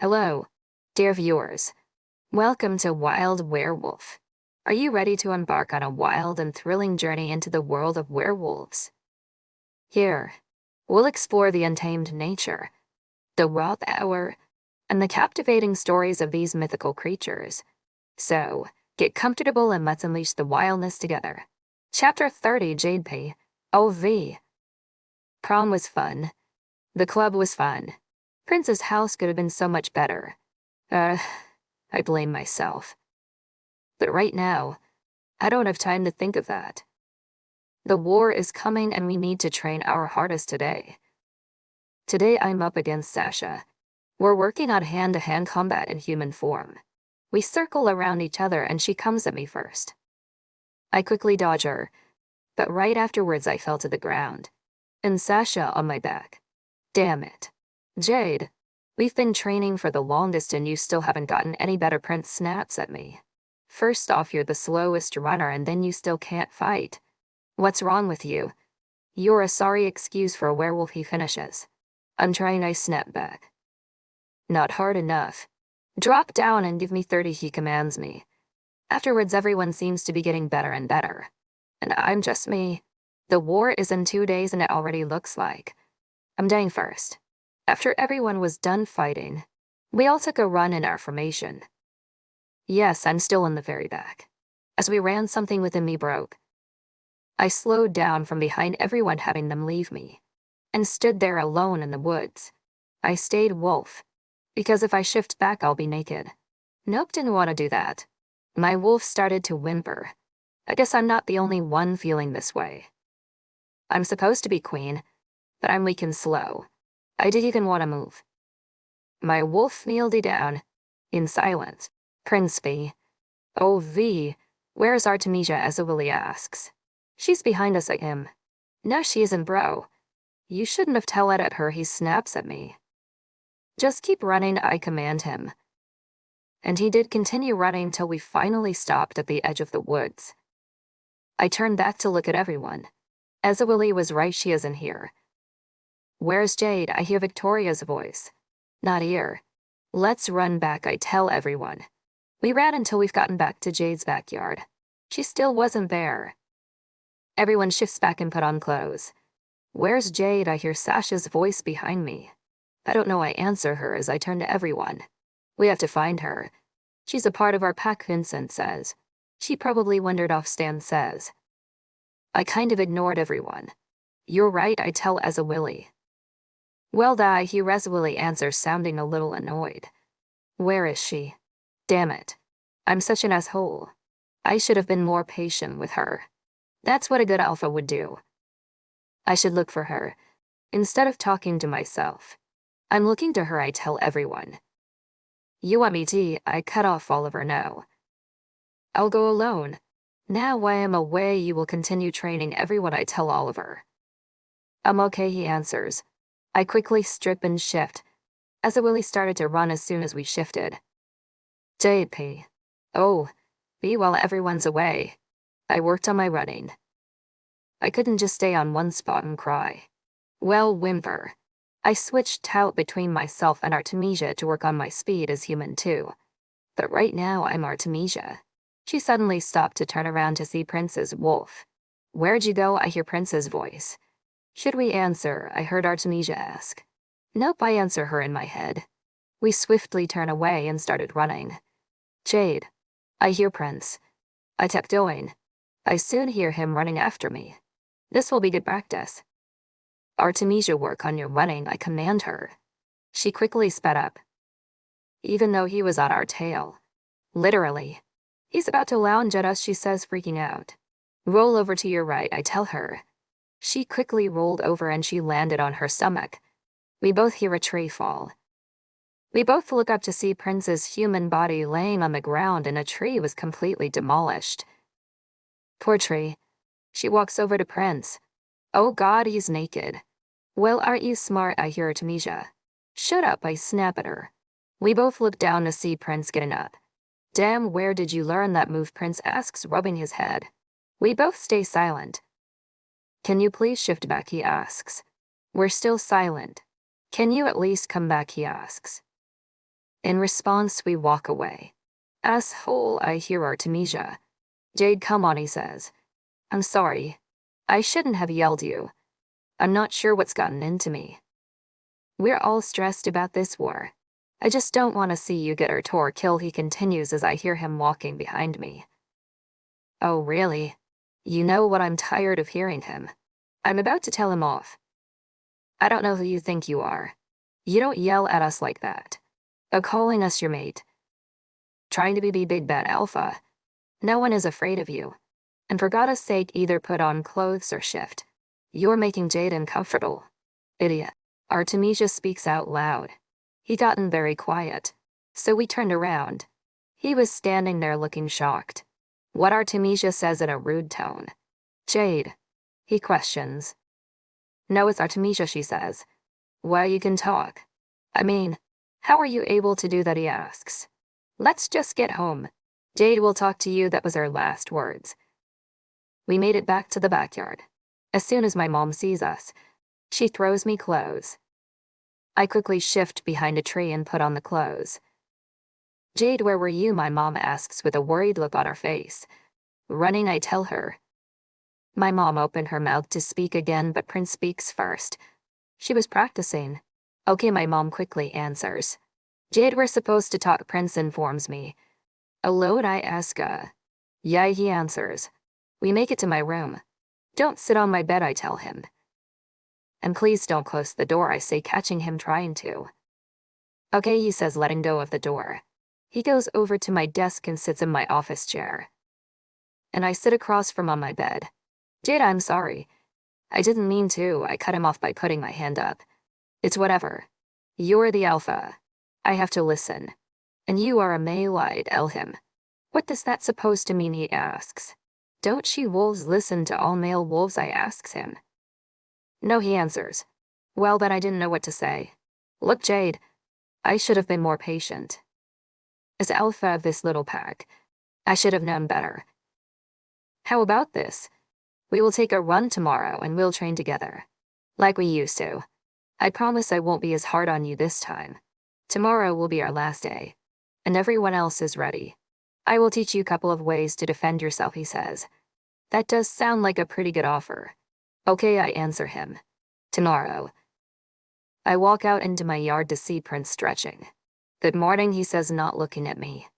Hello, dear viewers. Welcome to Wild Werewolf. Are you ready to embark on a wild and thrilling journey into the world of werewolves? Here, we'll explore the untamed nature, the raw power, and the captivating stories of these mythical creatures. So, get comfortable and let's unleash the wildness together. Chapter 30, Jade P. OV. Prom was fun. The club was fun. Prince's house could have been so much better. I blame myself. But right now, I don't have time to think of that. The war is coming and we need to train our hardest today. Today I'm up against Sasha. We're working on hand-to-hand combat in human form. We circle around each other and she comes at me first. I quickly dodge her, but right afterwards I fell to the ground. And Sasha on my back. Damn it. Jade, we've been training for the longest and you still haven't gotten any better. Prince snaps at me. First off, you're the slowest runner and then you still can't fight. What's wrong with you? You're a sorry excuse for a werewolf, he finishes. I'm trying, I snap back. Not hard enough. Drop down and give me 30, he commands me. Afterwards, everyone seems to be getting better and better. And I'm just me. The war is in 2 days and it already looks like I'm dying first. After everyone was done fighting, we all took a run in our formation. Yes, I'm still in the very back. As we ran, something within me broke. I slowed down from behind everyone, having them leave me, and stood there alone in the woods. I stayed wolf, because if I shift back, I'll be naked. Nope, didn't want to do that. My wolf started to whimper. I guess I'm not the only one feeling this way. I'm supposed to be queen, but I'm weak and slow. I didn't even want to move. My wolf kneeled down, in silence. Prince V. OV, where's Artemisia, as Willie asks. She's behind us at him. No, she isn't, bro. You shouldn't have told at her, he snaps at me. Just keep running, I command him. And he did continue running till we finally stopped at the edge of the woods. I turned back to look at everyone. Willie was right, she isn't here. Where's Jade? I hear Victoria's voice. Not here. Let's run back, I tell everyone. We ran until we've gotten back to Jade's backyard. She still wasn't there. Everyone shifts back and put on clothes. Where's Jade? I hear Sasha's voice behind me. I don't know, I answer her as I turn to everyone. We have to find her. She's a part of our pack, Vincent says. She probably wandered off, Stan says. I kind of ignored everyone. You're right, I tell Willie. Well, I hear Willie answer, sounding a little annoyed. Where is she? Damn it. I'm such an asshole. I should have been more patient with her. That's what a good alpha would do. I should look for her, instead of talking to myself. I'm looking to her, I tell everyone. You want me to? I cut off Oliver now. I'll go alone. Now while I'm away, you will continue training everyone, I tell Oliver. I'm okay, he answers. I quickly strip and shift, as Willie started to run as soon as we shifted. Jade P. Oh, be while everyone's away. I worked on my running. I couldn't just stay on one spot and cry. Well, whimper. I switched out between myself and Artemisia to work on my speed as human too. But right now I'm Artemisia. She suddenly stopped to turn around to see Prince's wolf. Where'd you go? I hear Prince's voice. Should we answer? I heard Artemisia ask. Nope, I answer her in my head. We swiftly turn away and started running. Jade. I hear Prince. I kept going. I soon hear him running after me. This will be good practice. Artemisia, work on your running, I command her. She quickly sped up. Even though he was on our tail. Literally. He's about to lounge at us, she says, freaking out. Roll over to your right, I tell her. She quickly rolled over and she landed on her stomach. We both hear a tree fall. We both look up to see Prince's human body laying on the ground and a tree was completely demolished. Poor tree. She walks over to Prince. Oh God, he's naked. Well, aren't you smart? I hear Artemisia. Shut up, I snap at her. We both look down to see Prince getting up. Damn, where did you learn that move? Prince asks, rubbing his head. We both stay silent. Can you please shift back? He asks. We're still silent. Can you at least come back? He asks. In response, we walk away. Asshole, I hear Artemisia. Jade, come on, he says. I'm sorry. I shouldn't have yelled you. I'm not sure what's gotten into me. We're all stressed about this war. I just don't want to see you get hurt or kill, he continues as I hear him walking behind me. Oh, really? You know what, I'm tired of hearing him. I'm about to tell him off. I don't know who you think you are. You don't yell at us like that. Calling us your mate. Trying to be big bad alpha. No one is afraid of you. And for God's sake, either put on clothes or shift. You're making Jade uncomfortable. Idiot. Artemisia speaks out loud. He'd gotten very quiet. So we turned around. He was standing there looking shocked. What Artemisia says in a rude tone. Jade. He questions. No, it's Artemisia, she says. Well, you can talk. I mean, how are you able to do that, he asks. Let's just get home. Jade will talk to you, that was her last words. We made it back to the backyard. As soon as my mom sees us, she throws me clothes. I quickly shift behind a tree and put on the clothes. Jade, where were you? My mom asks with a worried look on her face. Running, I tell her. My mom opened her mouth to speak again, but Prince speaks first. She was practicing. Okay, my mom quickly answers. Jade, we're supposed to talk, Prince informs me. Alone, I ask. Yeah, he answers. We make it to my room. Don't sit on my bed, I tell him. And please don't close the door, I say, catching him trying to. Okay, he says, letting go of the door. He goes over to my desk and sits in my office chair. And I sit across from on my bed. Jade, I'm sorry. I didn't mean to, I cut him off by putting my hand up. It's whatever. You're the alpha. I have to listen. And you are a male, I tell him. What does that supposed to mean, he asks. Don't she wolves listen to all male wolves, I asks him. No, he answers. Well, then I didn't know what to say. Look, Jade, I should have been more patient. As alpha of this little pack, I should have known better. How about this? We will take a run tomorrow and we'll train together. Like we used to. I promise I won't be as hard on you this time. Tomorrow will be our last day. And everyone else is ready. I will teach you a couple of ways to defend yourself, he says. That does sound like a pretty good offer. Okay, I answer him. Tomorrow. I walk out into my yard to see Prince stretching. Good morning, he says, not looking at me.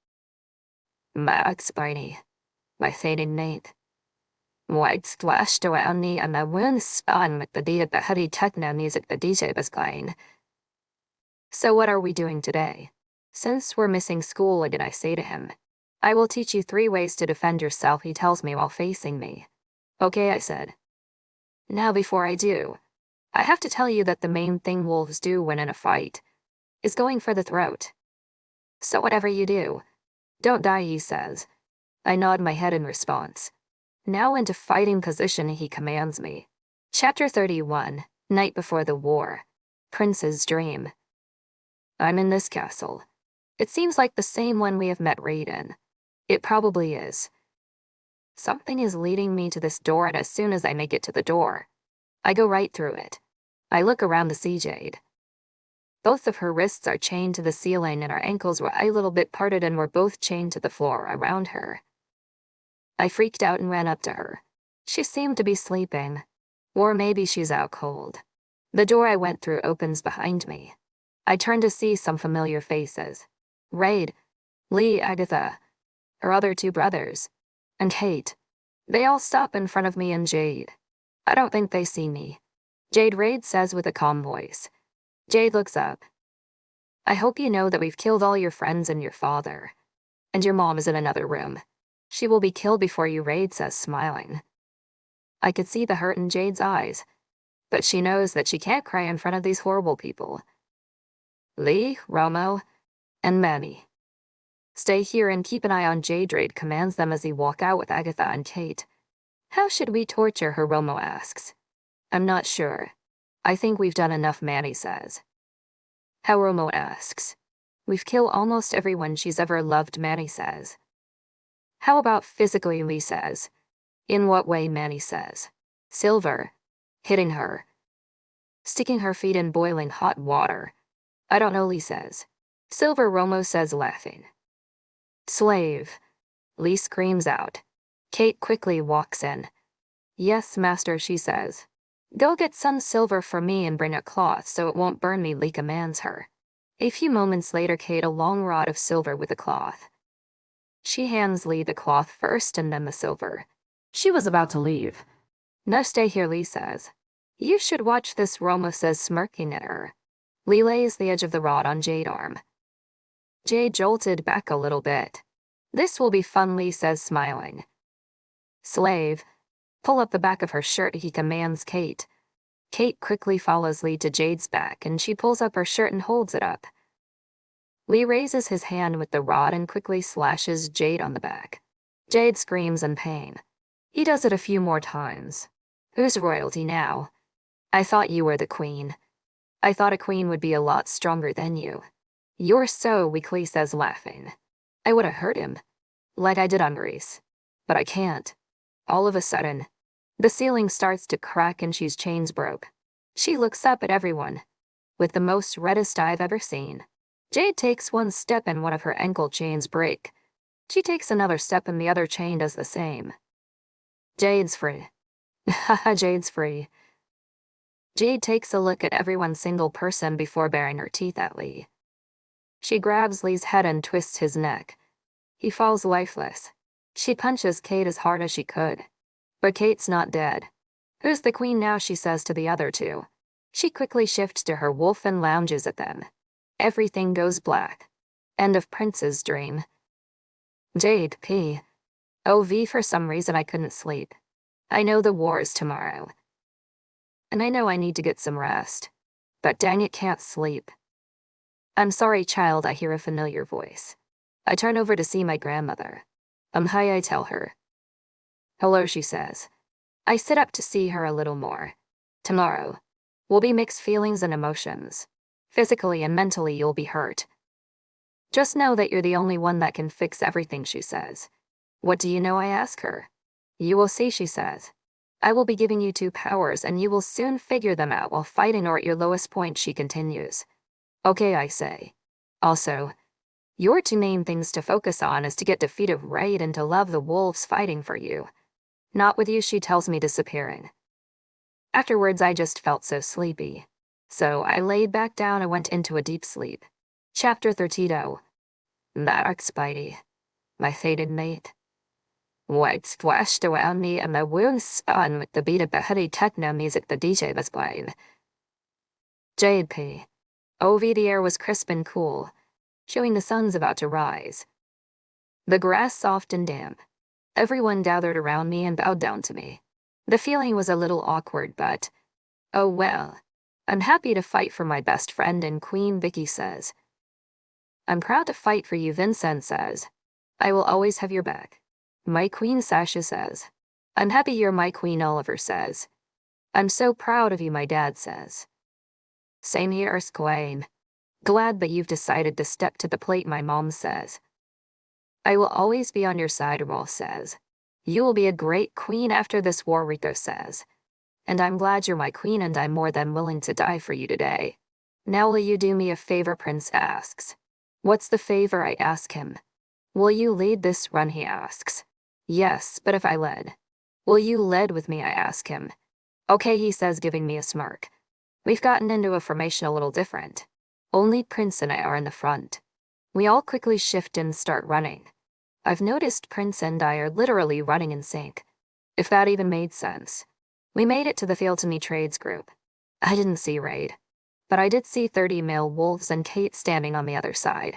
Max Barney. My fading mate. White splashed around me and my wound spun with the beat of the heavy techno music the DJ was playing. So what are we doing today? Since we're missing school, did I say to him. I will teach you 3 ways to defend yourself, he tells me while facing me. Okay, I said. Now before I do, I have to tell you that the main thing wolves do when in a fight is going for the throat. So whatever you do, don't die, he says. I nod my head in response. Now into fighting position, he commands me. Chapter 31, Night Before the War. Prince's Dream. I'm in this castle. It seems like the same one we have met Raid in. It probably is. Something is leading me to this door, and as soon as I make it to the door, I go right through it. I look around to see Jade. Both of her wrists are chained to the ceiling and her ankles were a little bit parted and were both chained to the floor around her. I freaked out and ran up to her. She seemed to be sleeping. Or maybe she's out cold. The door I went through opens behind me. I turn to see some familiar faces. Raid, Lee, Agatha, her other 2 brothers, and Kate. They all stop in front of me and Jade. I don't think they see me. Jade, Raid says with a calm voice. Jade looks up. I hope you know that we've killed all your friends and your father. And your mom is in another room. She will be killed before you, Raid says, smiling. I could see the hurt in Jade's eyes, but she knows that she can't cry in front of these horrible people. Lee, Romo, and Manny. Stay here and keep an eye on Jade, Raid commands them as he walk out with Agatha and Kate. How should we torture her, Romo asks. I'm not sure. I think we've done enough, Manny says. How, Romo asks. We've killed almost everyone she's ever loved, Manny says. How about physically, Lee says. In what way, Manny says. Silver. Hitting her. Sticking her feet in boiling hot water. I don't know, Lee says. Silver Romo says, laughing. Slave, Lee screams out. Kate quickly walks in. Yes, master, she says. Go get some silver for me and bring a cloth so it won't burn me, Lee commands her. A few moments later, Kate a long rod of silver with a cloth. She hands Lee the cloth first and then the silver. She was about to leave. No, stay here, Lee says. You should watch this, Romo says, smirking at her. Lee lays the edge of the rod on Jade's arm. Jade jolted back a little bit. This will be fun, Lee says, smiling. Slave, pull up the back of her shirt, he commands Kate. Kate quickly follows Lee to Jade's back and she pulls up her shirt and holds it up. Lee raises his hand with the rod and quickly slashes Jade on the back. Jade screams in pain. He does it a few more times. Who's royalty now? I thought you were the queen. I thought a queen would be a lot stronger than you. You're so weak, Lee says, laughing. I would have hurt him, like I did on Reese. But I can't. All of a sudden, the ceiling starts to crack and she's chains broke. She looks up at everyone, with the most reddest I've ever seen. Jade takes one step and one of her ankle chains break. She takes another step and the other chain does the same. Jade's free. Haha, Jade's free. Jade takes a look at every single person before baring her teeth at Lee. She grabs Lee's head and twists his neck. He falls lifeless. She punches Kate as hard as she could. But Kate's not dead. Who's the queen now, she says to the other two. She quickly shifts to her wolf and lounges at them. Everything goes black. End of Prince's dream. Jade, P. OV, for some reason I couldn't sleep. I know the war is tomorrow. And I know I need to get some rest. But dang it, can't sleep. I'm sorry, child, I hear a familiar voice. I turn over to see my grandmother. Hi, I tell her. Hello, she says. I sit up to see her a little more. Tomorrow, will be mixed feelings and emotions. Physically and mentally you'll be hurt. Just know that you're the only one that can fix everything, she says. What do you know, I ask her. You will see, she says. I will be giving you 2 powers and you will soon figure them out while fighting or at your lowest point, she continues. Okay, I say. Also, your 2 main things to focus on is to get defeated right and to love the wolves fighting for you. Not with you, she tells me, disappearing. Afterwards, I just felt so sleepy. So I laid back down and went into a deep sleep. Chapter 32. That Spidey, my fated mate. White splashed around me and my wounds spun with the beat of the heady techno music the DJ was playing. Jade P. OV, the air was crisp and cool, showing the sun's about to rise. The grass soft and damp. Everyone gathered around me and bowed down to me. The feeling was a little awkward, but, oh well. I'm happy to fight for my best friend and Queen, Vicky says. I'm proud to fight for you, Vincent says. I will always have your back. My queen, Sasha says. I'm happy you're my queen, Oliver says. I'm so proud of you, my dad says. Same here, Erskine. Glad that you've decided to step to the plate, my mom says. I will always be on your side, Rolf says. You will be a great queen after this war, Rico says. And I'm glad you're my queen and I'm more than willing to die for you today. Now will you do me a favor, Prince asks. What's the favor, I ask him. Will you lead this run, he asks. Yes, but if I led. Will you lead with me, I ask him. Okay, he says, giving me a smirk. We've gotten into a formation a little different. Only Prince and I are in the front. We all quickly shift and start running. I've noticed Prince and I are literally running in sync. If that even made sense. We made it to the field to meet Trade's group. I didn't see Raid, but I did see 30 male wolves and Kate standing on the other side.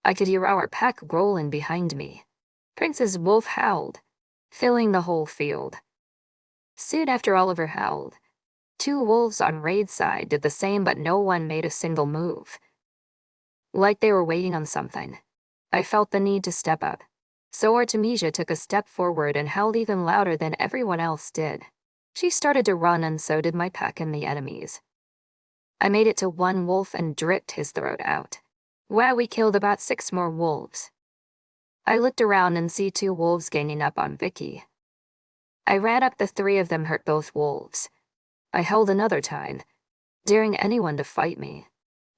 I could hear our pack rolling behind me. Prince's wolf howled, filling the whole field. Soon after Oliver howled, 2 wolves on Raid's side did the same, but no one made a single move. Like they were waiting on something. I felt the need to step up. So Artemisia took a step forward and howled even louder than everyone else did. She started to run and so did my pack and the enemies. I made it to one wolf and dripped his throat out. Wow, we killed about 6 more wolves. I looked around and see 2 wolves ganging up on Vicky. I ran up, the 3 of them hurt both wolves. I held another time, daring anyone to fight me.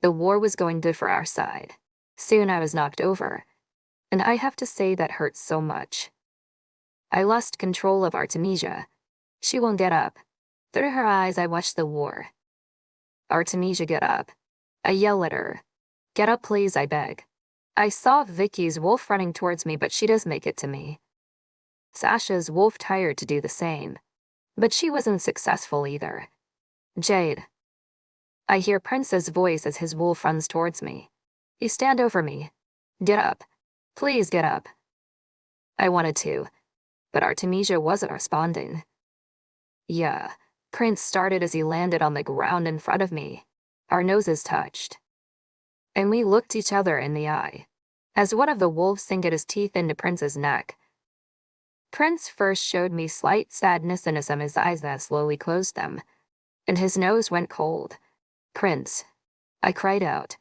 The war was going good for our side. Soon I was knocked over, and I have to say that hurts so much. I lost control of Artemisia. She won't get up. Through her eyes I watched the war. Artemisia, get up. I yell at her. Get up please, I beg. I saw Vicky's wolf running towards me, but she does make it to me. Sasha's wolf tired to do the same, but she wasn't successful either. Jade. I hear Prince's voice as his wolf runs towards me. You stand over me. Get up. Please get up. I wanted to, but Artemisia wasn't responding. Yeah, Prince started as he landed on the ground in front of me. Our noses touched. And we looked each other in the eye, as one of the wolves sank his teeth into Prince's neck. Prince first showed me slight sadness in some of his eyes that slowly closed them, and his nose went cold. Prince. I cried out.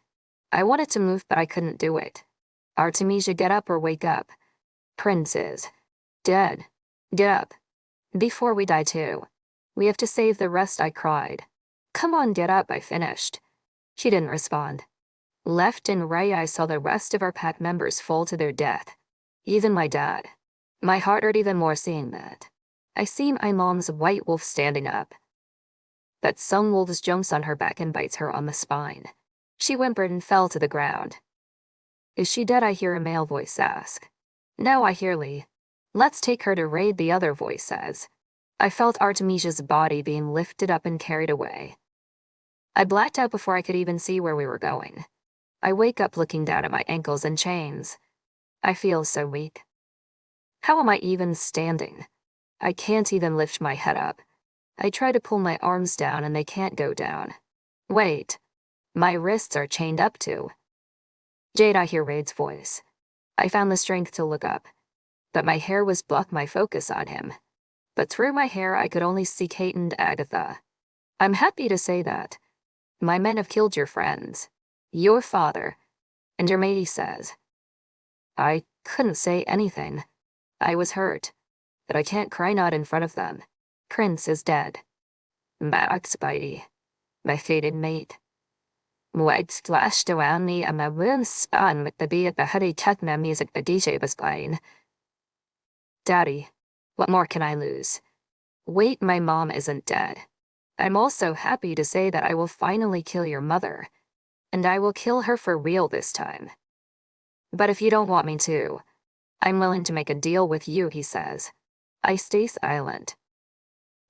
I wanted to move, but I couldn't do it. Artemisia, get up or wake up. Prince is dead. Get up. Before we die too. We have to save the rest, I cried. Come on, get up, I finished. She didn't respond. Left and right I saw the rest of our pack members fall to their death. Even my dad. My heart hurt even more seeing that. I see my mom's white wolf standing up. But some wolves jumps on her back and bites her on the spine. She whimpered and fell to the ground. Is she dead? I hear a male voice ask. No, I hear Lee. Let's take her to raid, the other voice says. I felt Artemisia's body being lifted up and carried away. I blacked out before I could even see where we were going. I wake up looking down at my ankles and chains. I feel so weak. How am I even standing? I can't even lift my head up. I try to pull my arms down and they can't go down. Wait. My wrists are chained up too. Jade, I hear Raid's voice. I found the strength to look up, but my hair was blocked my focus on him. But through my hair I could only see Kate and Agatha. I'm happy to say that. My men have killed your friends. Your father. And your mate, he says. I couldn't say anything. I was hurt. But I can't cry not in front of them. Prince is dead. Max Spidey. My fated mate. White splashed around me and my room spun with the beat of the heady techno music the DJ was playing. Daddy, what more can I lose? Wait, my mom isn't dead. I'm also happy to say that I will finally kill your mother. And I will kill her for real this time. But if you don't want me to, I'm willing to make a deal with you, he says. I stay silent.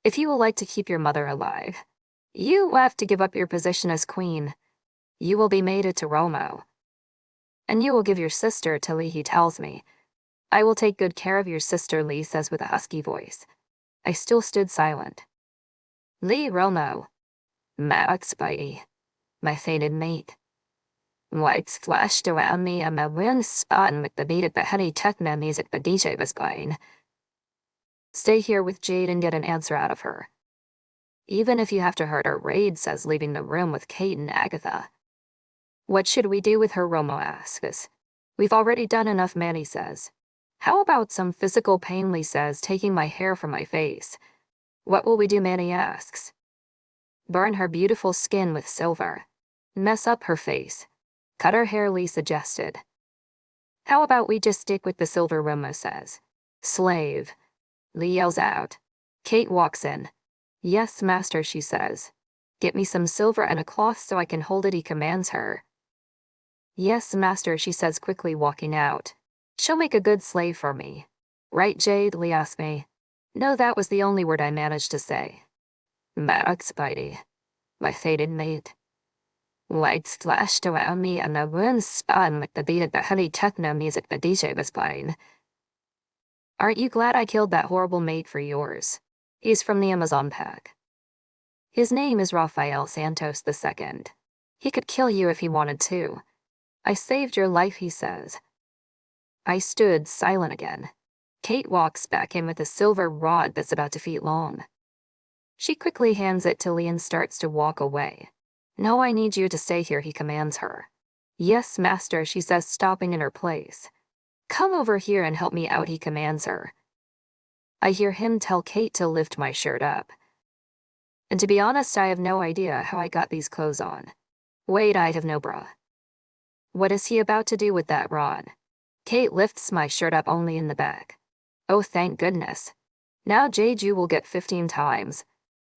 If you would like to keep your mother alive, you have to give up your position as queen. You will be mated to Romo. And you will give your sister to Lee, he tells me. I will take good care of your sister, Lee says with a husky voice. I still stood silent. Lee Romo. Max Spidey. My fated mate. Lights flashed around me and my room spun with the beat of the heady techno music the DJ was playing. Stay here with Jade and get an answer out of her. Even if you have to hurt her, Raid says, leaving the room with Kate and Agatha. What should we do with her, Romo asks. We've already done enough, Manny says. How about some physical pain, Lee says, taking my hair from my face. What will we do, Manny asks. Burn her beautiful skin with silver. Mess up her face. Cut her hair, Lee suggested. How about we just stick with the silver, Romo says. Slave. Lee yells out. Kate walks in. Yes, master, she says. Get me some silver and a cloth so I can hold it, he commands her. Yes, master, she says, quickly walking out. She'll make a good slave for me. Right, Jade? Lee asked me. No, that was the only word I managed to say. Max Spidey. My fated mate. Lights flashed around me and the room spun with the beat of the heady techno music the DJ was playing. Aren't you glad I killed that horrible mate for yours? He's from the Amazon pack. His name is Rafael Santos II. He could kill you if he wanted to. I saved your life, he says. I stood silent again. Kate walks back in with a silver rod that's about 2 feet long. She quickly hands it to Lee and starts to walk away. No, I need you to stay here, he commands her. Yes, master, she says, stopping in her place. Come over here and help me out, he commands her. I hear him tell Kate to lift my shirt up. And to be honest, I have no idea how I got these clothes on. Wait, I have no bra. What is he about to do with that rod? Kate lifts my shirt up only in the back. Oh, thank goodness. Now Jade, you will get 15 times.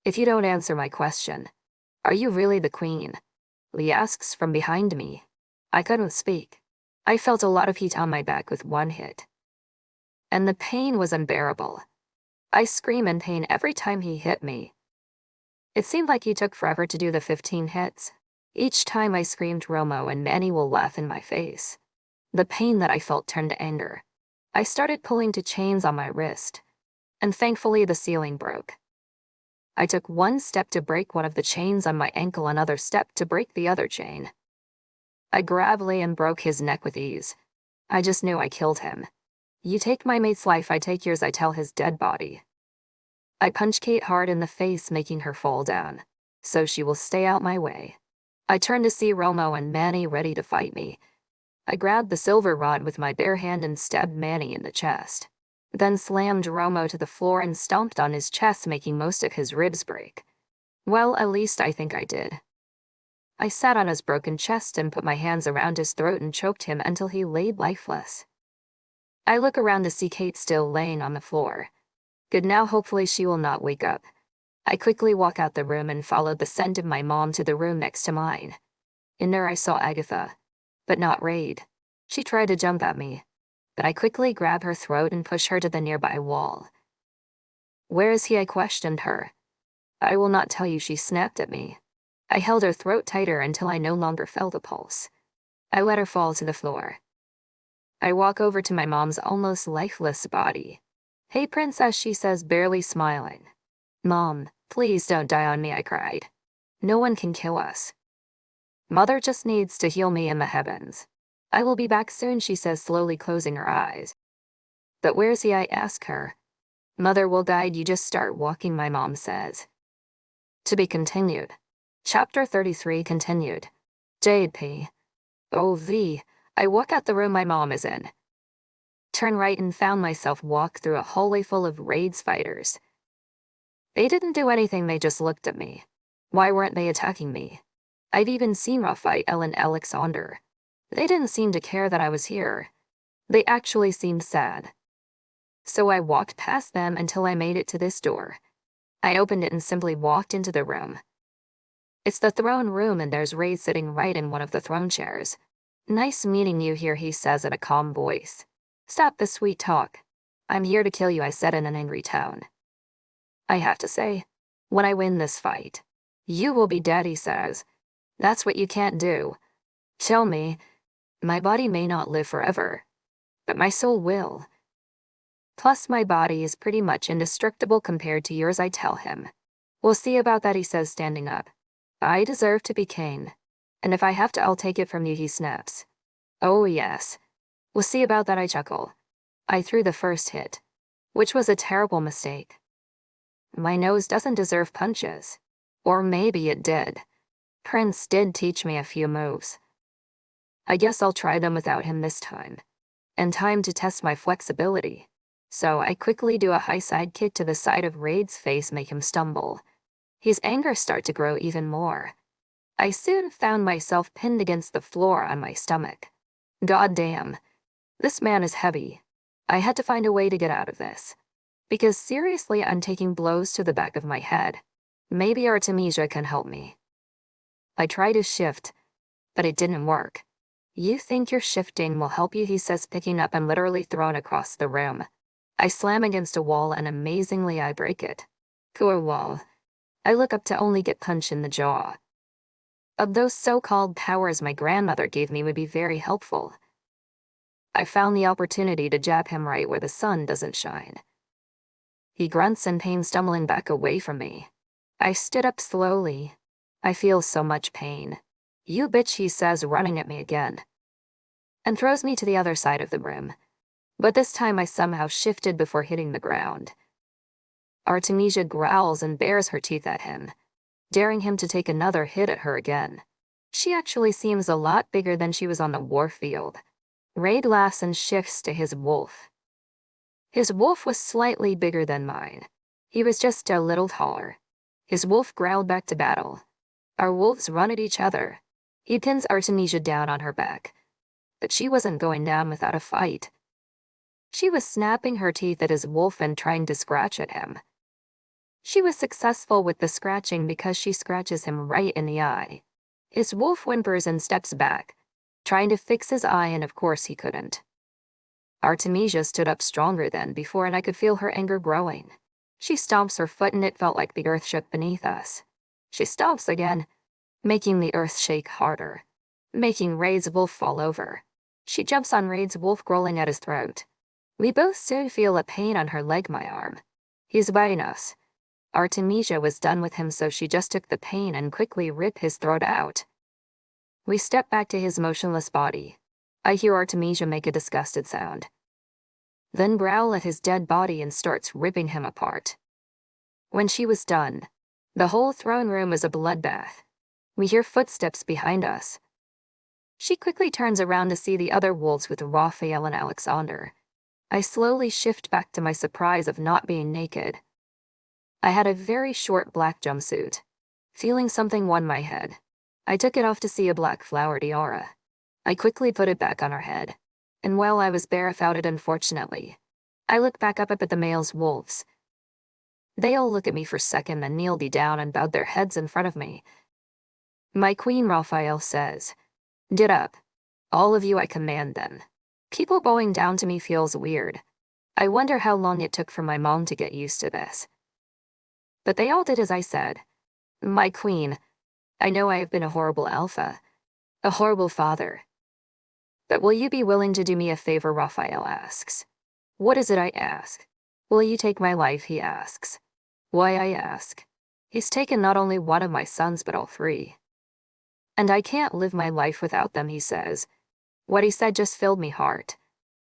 If you don't answer my question. Are you really the queen? Lee asks from behind me. I couldn't speak. I felt a lot of heat on my back with one hit. And the pain was unbearable. I scream in pain every time he hit me. It seemed like he took forever to do the 15 hits. Each time I screamed Romo and Manny will laugh in my face. The pain that I felt turned to anger. I started pulling to chains on my wrist. And thankfully the ceiling broke. I took one step to break one of the chains on my ankle, another step to break the other chain. I grabbed Lee and broke his neck with ease. I just knew I killed him. You take my mate's life, I take yours, I tell his dead body. I punch Kate hard in the face, making her fall down, so she will stay out my way. I turn to see Romo and Manny ready to fight me. I grabbed the silver rod with my bare hand and stabbed Manny in the chest, then slammed Romo to the floor and stomped on his chest, making most of his ribs break. Well, at least I think I did. I sat on his broken chest and put my hands around his throat and choked him until he laid lifeless. I look around to see Kate still laying on the floor. Good, now hopefully she will not wake up. I quickly walk out the room and followed the scent of my mom to the room next to mine. In there I saw Agatha, but not Raid. She tried to jump at me, but I quickly grab her throat and push her to the nearby wall. Where is he? I questioned her. I will not tell you, she snapped at me. I held her throat tighter until I no longer felt a pulse. I let her fall to the floor. I walk over to my mom's almost lifeless body. Hey, princess, she says, barely smiling. Mom, please don't die on me, I cried. No one can kill us. Mother just needs to heal me in the heavens. I will be back soon, she says, slowly closing her eyes. But where's he? I ask her. Mother will guide you, just start walking, my mom says. To be continued. Chapter 33 continued. Jade P. O.V. I walk out the room my mom is in. Turn right and found myself walk through a hallway full of Raids fighters. They didn't do anything, they just looked at me. Why weren't they attacking me? I've even seen Ra fight Ellen Alexander. They didn't seem to care that I was here. They actually seemed sad. So I walked past them until I made it to this door. I opened it and simply walked into the room. It's the throne room and there's Raid sitting right in one of the throne chairs. Nice meeting you here, he says in a calm voice. Stop the sweet talk. I'm here to kill you, I said in an angry tone. I have to say, when I win this fight, you will be dead, he says. That's what you can't do. Tell me, my body may not live forever, but my soul will. Plus my body is pretty much indestructible compared to yours, I tell him. We'll see about that, he says, standing up. I deserve to be king. And if I have to, I'll take it from you, he snaps. Oh yes. We'll see about that, I chuckle. I threw the first hit, which was a terrible mistake. My nose doesn't deserve punches. Or maybe it did. Prince did teach me a few moves. I guess I'll try them without him this time. And time to test my flexibility. So I quickly do a high side kick to the side of Raid's face, make him stumble. His anger start to grow even more. I soon found myself pinned against the floor on my stomach. God damn. This man is heavy. I had to find a way to get out of this. Because seriously, I'm taking blows to the back of my head. Maybe Artemisia can help me. I try to shift, but it didn't work. You think your shifting will help you, he says, picking up and literally thrown across the room. I slam against a wall and amazingly I break it. Poor wall. I look up to only get punched in the jaw. Of those so-called powers my grandmother gave me would be very helpful. I found the opportunity to jab him right where the sun doesn't shine. He grunts in pain, stumbling back away from me. I stood up slowly. I feel so much pain. You bitch, he says, running at me again. And throws me to the other side of the room. But this time I somehow shifted before hitting the ground. Artemisia growls and bares her teeth at him, daring him to take another hit at her again. She actually seems a lot bigger than she was on the war field. Raid laughs and shifts to his wolf. His wolf was slightly bigger than mine. He was just a little taller. His wolf growled back to battle. Our wolves run at each other. He pins Artemisia down on her back, but she wasn't going down without a fight. She was snapping her teeth at his wolf and trying to scratch at him. She was successful with the scratching because she scratches him right in the eye. His wolf whimpers and steps back, trying to fix his eye, and of course he couldn't. Artemisia stood up stronger than before, and I could feel her anger growing. She stomps her foot and it felt like the earth shook beneath us. She stomps again, making the earth shake harder, making Raid's wolf fall over. She jumps on Raid's wolf, growling at his throat. We both soon feel a pain on her leg, my arm. He's biting us. Artemisia was done with him, so she just took the pain and quickly ripped his throat out. We step back to his motionless body. I hear Artemisia make a disgusted sound, then growl at his dead body and starts ripping him apart. When she was done, the whole throne room is a bloodbath. We hear footsteps behind us. She quickly turns around to see the other wolves with Raphael and Alexander. I slowly shift back to my surprise of not being naked. I had a very short black jumpsuit. Feeling something won my head. I took it off to see a black flower tiara. I quickly put it back on her head. And while I was barefooted, unfortunately, I looked back up at the male's wolves. They all look at me for a second and kneeled down and bowed their heads in front of me. My queen, Raphael says, "Get up. All of you, I command them." People bowing down to me feels weird. I wonder how long it took for my mom to get used to this. But they all did as I said. My queen, I know I have been a horrible alpha, a horrible father. But will you be willing to do me a favor, Raphael asks. What is it, I ask. Will you take my life, he asks. Why, I ask. He's taken not only one of my sons, but all three. And I can't live my life without them, he says. What he said just filled me heart.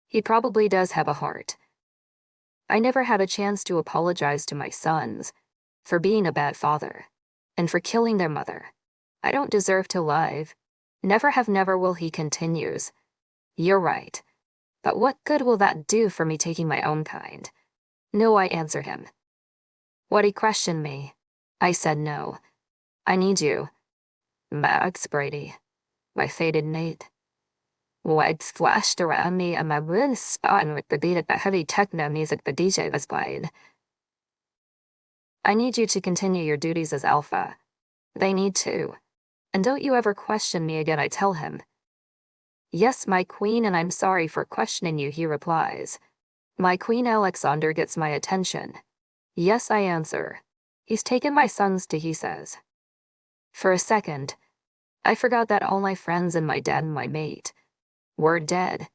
He probably does have a heart. I never had a chance to apologize to my sons for being a bad father and for killing their mother. I don't deserve to live. Never have never will, he continues. You're right. But what good will that do for me taking my own kind? No, I answer him. What, he questioned me. I said no. I need you. Max Brady. My faded mate. Lights flashed around me and my room spun with the beat of the heavy techno music the DJ was playing. I need you to continue your duties as Alpha. They need to. And don't you ever question me again, I tell him. Yes, my queen, and I'm sorry for questioning you, he replies. My queen, Alexander gets my attention. Yes, I answer. He's taken my sons too, he says. For a second, I forgot that all my friends and my dad and my mate were dead.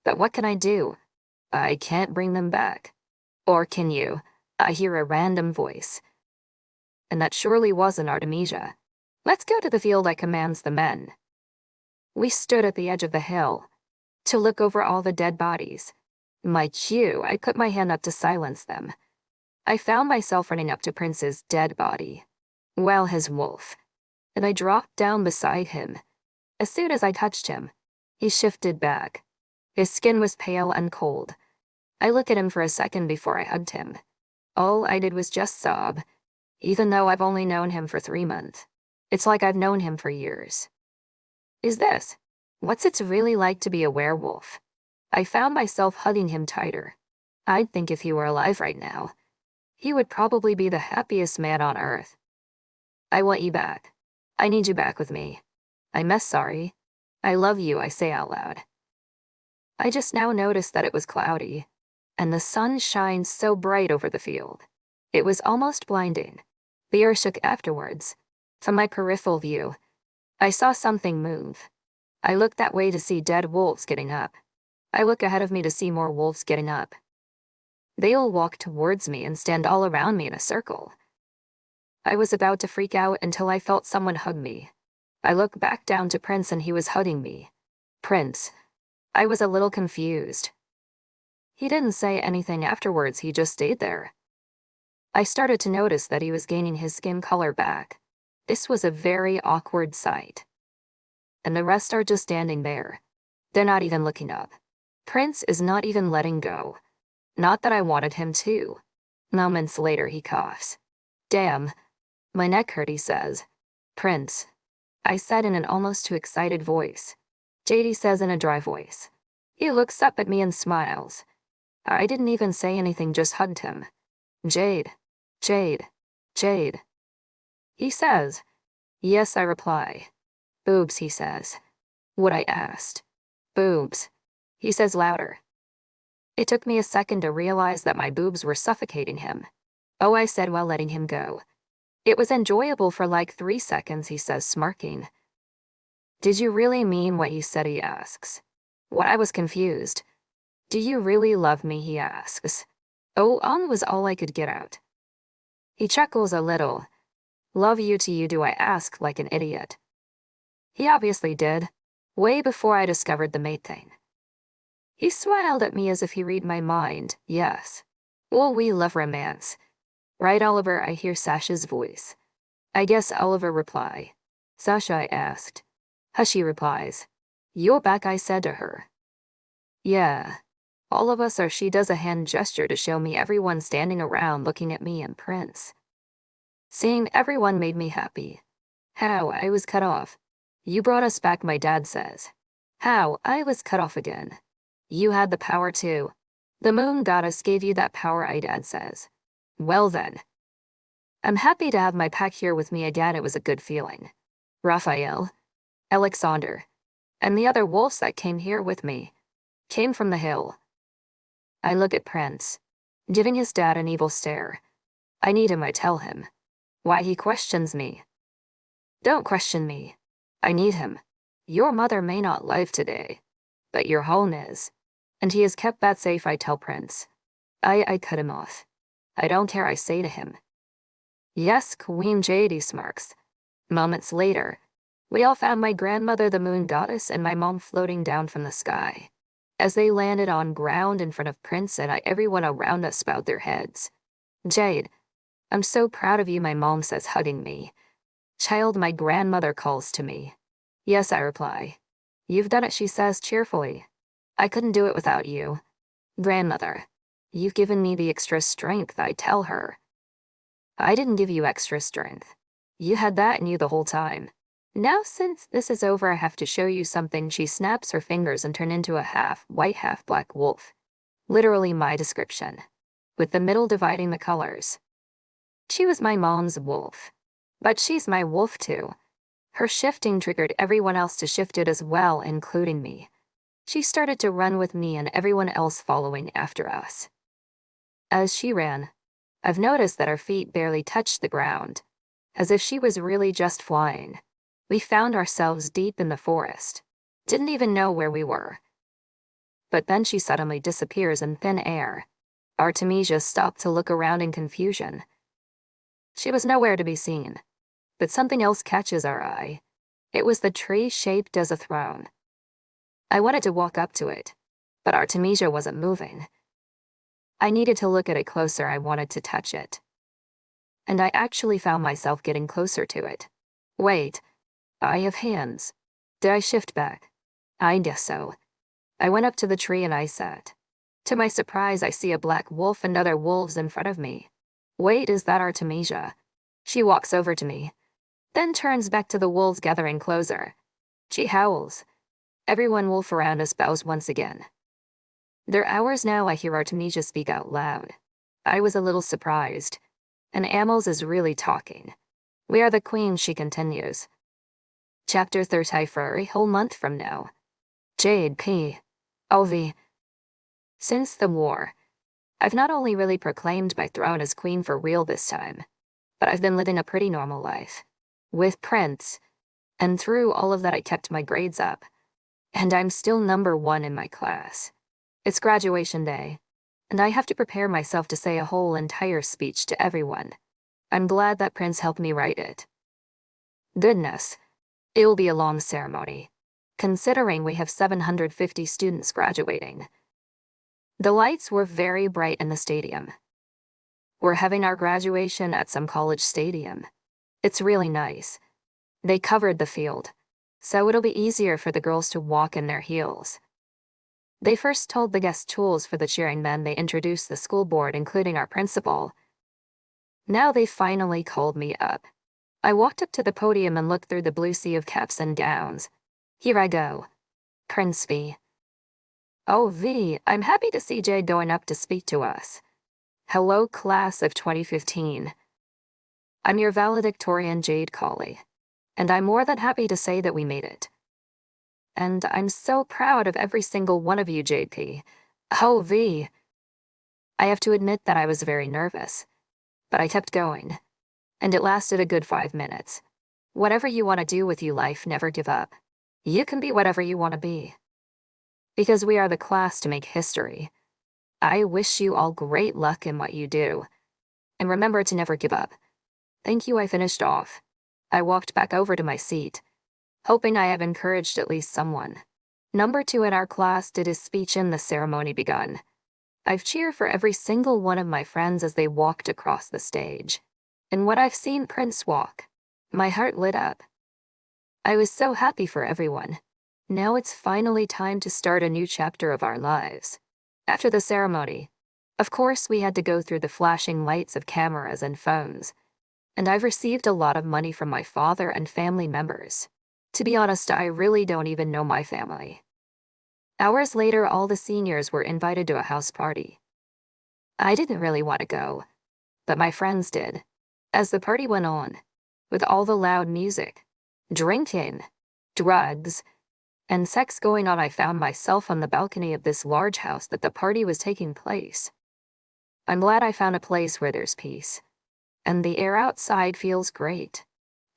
But what can I do? I can't bring them back. Or can you? I hear a random voice. And that surely wasn't Artemisia. Let's go to the field, I commands the men. We stood at the edge of the hill to look over all the dead bodies. My cue, I put my hand up to silence them. I found myself running up to Prince's dead body, well, his wolf, and I dropped down beside him. As soon as I touched him, he shifted back. His skin was pale and cold. I looked at him for a second before I hugged him. All I did was just sob, even though I've only known him for 3 months. It's like I've known him for years. Is this what's it really like to be a werewolf? I found myself hugging him tighter. I'd think if he were alive right now, he would probably be the happiest man on earth. I want you back. I need you back with me. I'm sorry. I love you, I say out loud. I just now noticed that it was cloudy, and the sun shines so bright over the field. It was almost blinding. The air shook afterwards. From my peripheral view, I saw something move. I looked that way to see dead wolves getting up. I look ahead of me to see more wolves getting up. They all walk towards me and stand all around me in a circle. I was about to freak out until I felt someone hug me. I looked back down to Prince and he was hugging me. Prince. I was a little confused. He didn't say anything afterwards, he just stayed there. I started to notice that he was gaining his skin color back. This was a very awkward sight. And the rest are just standing there. They're not even looking up. Prince is not even letting go. Not that I wanted him to. Moments later he coughs. Damn. My neck hurt, he says. Prince. I said in an almost too excited voice. JD says in a dry voice. He looks up at me and smiles. I didn't even say anything, just hugged him. Jade, Jade, Jade. He says. Yes, I reply. Boobs, he says. What I asked. Boobs. He says louder. It took me a second to realize that my boobs were suffocating him. Oh, I said while letting him go. It was enjoyable for like 3 seconds, he says, smirking. Did you really mean what you said, he asks. What, I was confused. Do you really love me, he asks. Oh, on was all I could get out. He chuckles a little. Love you to you, do I ask like an idiot. He obviously did, way before I discovered the mate thing. He smiled at me as if he read my mind, yes. Well, we love romance. Right, Oliver, I hear Sasha's voice. I guess Oliver reply. Sasha, I asked. Hush, he replies. You're back, I said to her. Yeah. All of us are. She does a hand gesture to show me everyone standing around looking at me and Prince. Seeing everyone made me happy. How? I was cut off. You brought us back, my dad says. How? I was cut off again. You had the power too. The moon goddess gave you that power, my dad says. Well then. I'm happy to have my pack here with me again. It was a good feeling. Raphael, Alexander, and the other wolves that came here with me came from the hill. I look at Prince, giving his dad an evil stare. I need him, I tell him. Why, he questions me. Don't question me. I need him. Your mother may not live today, but your home is. And he is kept that safe, I tell Prince. I cut him off. I don't care, I say to him. Yes, Queen Jade, he smirks. Moments later, we all found my grandmother, the moon goddess, and my mom floating down from the sky. As they landed on ground in front of Prince and everyone around us bowed their heads. Jade, I'm so proud of you, my mom says, hugging me. Child, my grandmother calls to me. Yes, I reply. You've done it, she says cheerfully. I couldn't do it without you. Grandmother, you've given me the extra strength, I tell her. I didn't give you extra strength. You had that in you the whole time. Now since this is over, I have to show you something. She snaps her fingers and turns into a half-white, half-black wolf. Literally my description. With the middle dividing the colors. She was my mom's wolf. But she's my wolf too. Her shifting triggered everyone else to shift it as well, including me. She started to run with me and everyone else following after us. As she ran, I've noticed that her feet barely touched the ground, as if she was really just flying. We found ourselves deep in the forest. Didn't even know where we were. But then she suddenly disappears in thin air. Artemisia stopped to look around in confusion. She was nowhere to be seen. But something else catches our eye. It was the tree shaped as a throne. I wanted to walk up to it, but Artemisia wasn't moving. I needed to look at it closer. I wanted to touch it. And I actually found myself getting closer to it. Wait, I have hands. Did I shift back? I guess so. I went up to the tree and I sat. To my surprise, I see a black wolf and other wolves in front of me. Wait, is that Artemisia? She walks over to me, then turns back to the wolves gathering closer. She howls. Everyone wolf around us bows once again. They're hours now. I hear Artemisia speak out loud. I was a little surprised. And Amels is really talking. We are the queens, she continues. Chapter 30 for a whole month from now. Jade P. Ovi. Since the war, I've not only really proclaimed my throne as queen for real this time, but I've been living a pretty normal life. With Prince. And through all of that I kept my grades up. And I'm still #1 in my class. It's graduation day, and I have to prepare myself to say a whole entire speech to everyone. I'm glad that Prince helped me write it. Goodness, it'll be a long ceremony, considering we have 750 students graduating. The lights were very bright in the stadium. We're having our graduation at some college stadium. It's really nice. They covered the field, so it'll be easier for the girls to walk in their heels. They first told the guest tools for the cheering, then they introduced the school board, including our principal. Now they finally called me up. I walked up to the podium and looked through the blue sea of caps and gowns. Here I go. Prince V. Oh, V, I'm happy to see Jade going up to speak to us. Hello, class of 2015. I'm your valedictorian, Jade Colley, and I'm more than happy to say that we made it. And I'm so proud of every single one of you, JP. Oh, V. I have to admit that I was very nervous, but I kept going, and it lasted a good 5 minutes. Whatever you want to do with your life, never give up. You can be whatever you want to be. Because we are the class to make history. I wish you all great luck in what you do. And remember to never give up. Thank you, I finished off. I walked back over to my seat, hoping I have encouraged at least someone. Number 2 in our class did his speech and the ceremony begun. I've cheered for every single one of my friends as they walked across the stage. And when I've seen Prince walk, my heart lit up. I was so happy for everyone. Now it's finally time to start a new chapter of our lives. After the ceremony, of course we had to go through the flashing lights of cameras and phones. And I've received a lot of money from my father and family members. To be honest, I really don't even know my family. Hours later, all the seniors were invited to a house party. I didn't really want to go, but my friends did. As the party went on, with all the loud music, drinking, drugs, and sex going on, I found myself on the balcony of this large house that the party was taking place. I'm glad I found a place where there's peace, and the air outside feels great.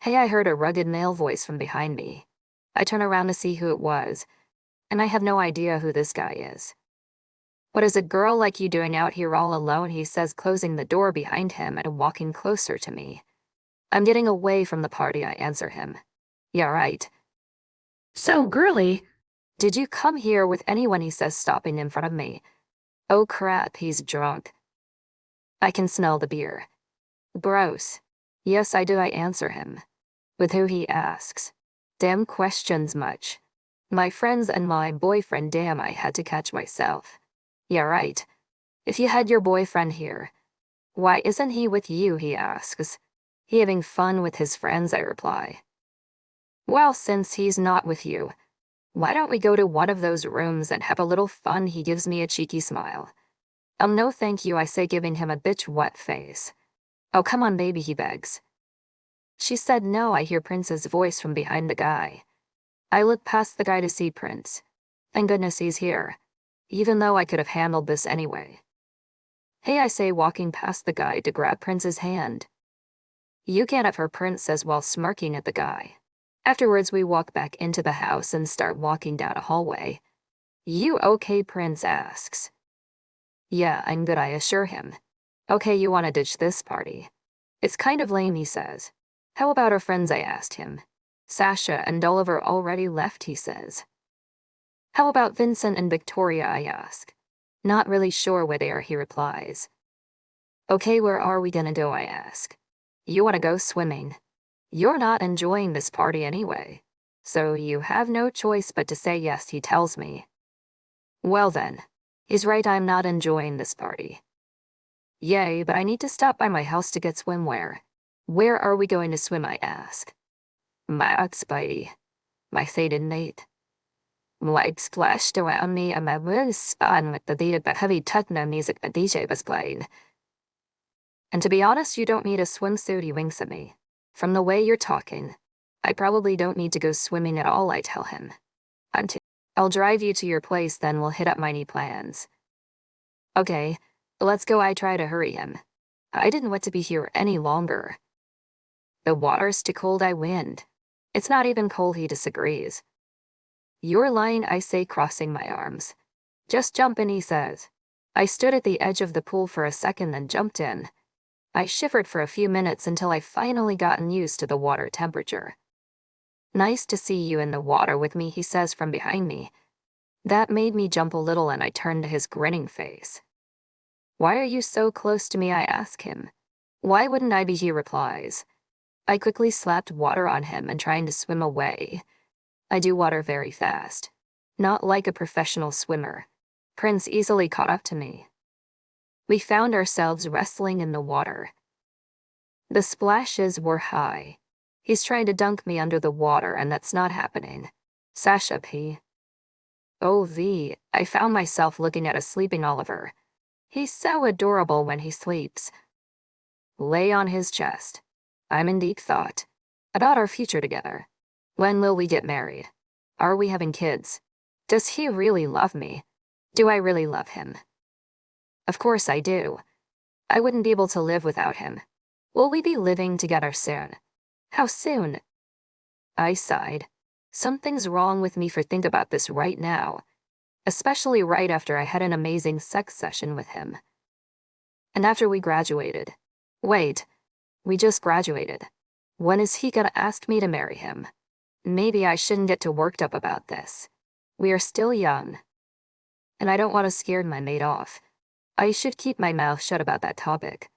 Hey, I heard a rugged male voice from behind me. I turn around to see who it was, and I have no idea who this guy is. What is a girl like you doing out here all alone? He says, closing the door behind him and walking closer to me. I'm getting away from the party, I answer him. Yeah, right. So, girly, did you come here with anyone? He says, stopping in front of me. Oh crap, he's drunk. I can smell the beer. Gross. Yes, I do, I answer him. With who, he asks. Damn questions much. My friends and my boyfriend. Damn, I had to catch myself. Yeah, right. If you had your boyfriend here, why isn't he with you? He asks. He having fun with his friends, I reply. Well, since he's not with you, why don't we go to one of those rooms and have a little fun? He gives me a cheeky smile. No thank you, I say, giving him a bitch wet face. Oh, come on, baby, he begs. She said no. I hear Prince's voice from behind the guy. I look past the guy to see Prince. Thank goodness he's here, even though I could have handled this anyway. Hey, I say, walking past the guy to grab Prince's hand. You can't have her, Prince says while smirking at the guy. Afterwards, we walk back into the house and start walking down a hallway. You okay, Prince asks. Yeah, I'm good, I assure him. Okay, you want to ditch this party? It's kind of lame, he says. How about our friends, I asked him. Sasha and Oliver already left, he says. How about Vincent and Victoria, I ask. Not really sure where they are, he replies. Okay, where are we gonna go, I ask. You wanna go swimming? You're not enjoying this party anyway, so you have no choice but to say yes, he tells me. Well then, he's right, I'm not enjoying this party. Yay, but I need to stop by my house to get swimwear. Where are we going to swim, I ask. Max by my faded Nate. Light splashed around me and my room spun with the beat of the heavy techno music the DJ was playing. And to be honest, you don't need a swimsuit, he winks at me. From the way you're talking, I probably don't need to go swimming at all, I tell him. I'll drive you to your place, then we'll hit up my new plans. Okay, let's go, I try to hurry him. I didn't want to be here any longer. The water's too cold, I wind. It's not even cold, he disagrees. You're lying, I say, crossing my arms. Just jump in, he says. I stood at the edge of the pool for a second, then jumped in. I shivered for a few minutes until I finally gotten used to the water temperature. Nice to see you in the water with me, he says from behind me. That made me jump a little and I turned to his grinning face. Why are you so close to me, I ask him. Why wouldn't I be, he replies. I quickly slapped water on him and trying to swim away. I do water very fast. Not like a professional swimmer. Prince easily caught up to me. We found ourselves wrestling in the water. The splashes were high, He's trying to dunk me under the water and that's not happening. Sasha P. OV, I found myself looking at a sleeping Oliver. He's so adorable when he sleeps. Lay on his chest. I'm in deep thought. About our future together. When will we get married? Are we having kids? Does he really love me? Do I really love him? Of course I do. I wouldn't be able to live without him. Will we be living together soon? How soon? I sighed. Something's wrong with me for thinking about this right now, especially right after I had an amazing sex session with him. And after we graduated. Wait, we just graduated. When is he gonna ask me to marry him? Maybe I shouldn't get too worked up about this. We are still young. And I don't want to scare my mate off. I should keep my mouth shut about that topic.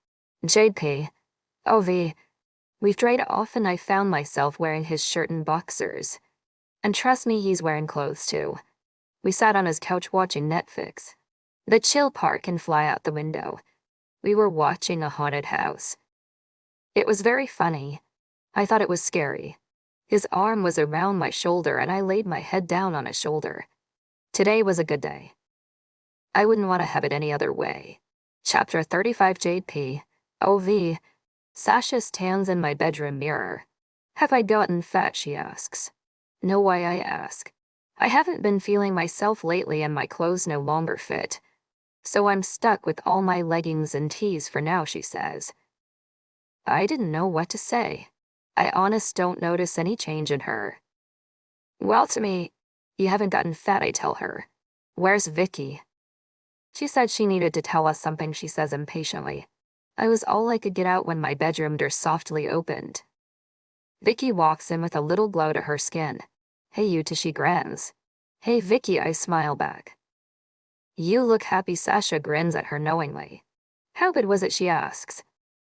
Jade P. OV. We've tried off and I found myself wearing his shirt and boxers. And trust me, he's wearing clothes too. We sat on his couch watching Netflix. The chill part can fly out the window. We were watching a haunted house. It was very funny. I thought it was scary. His arm was around my shoulder and I laid my head down on his shoulder. Today was a good day. I wouldn't want to have it any other way. Chapter 35 Jade P. OV. Sasha stands in my bedroom mirror. Have I gotten fat, she asks. No, why I ask. I haven't been feeling myself lately and my clothes no longer fit. So I'm stuck with all my leggings and tees for now, she says. I didn't know what to say. I honest don't notice any change in her. Well, to me, you haven't gotten fat, I tell her. Where's Vicky? She said she needed to tell us something, she says impatiently. I was all I could get out when my bedroom door softly opened. Vicky walks in with a little glow to her skin. Hey you, she grins. Hey Vicky, I smile back. You look happy, Sasha grins at her knowingly. How good was it, she asks.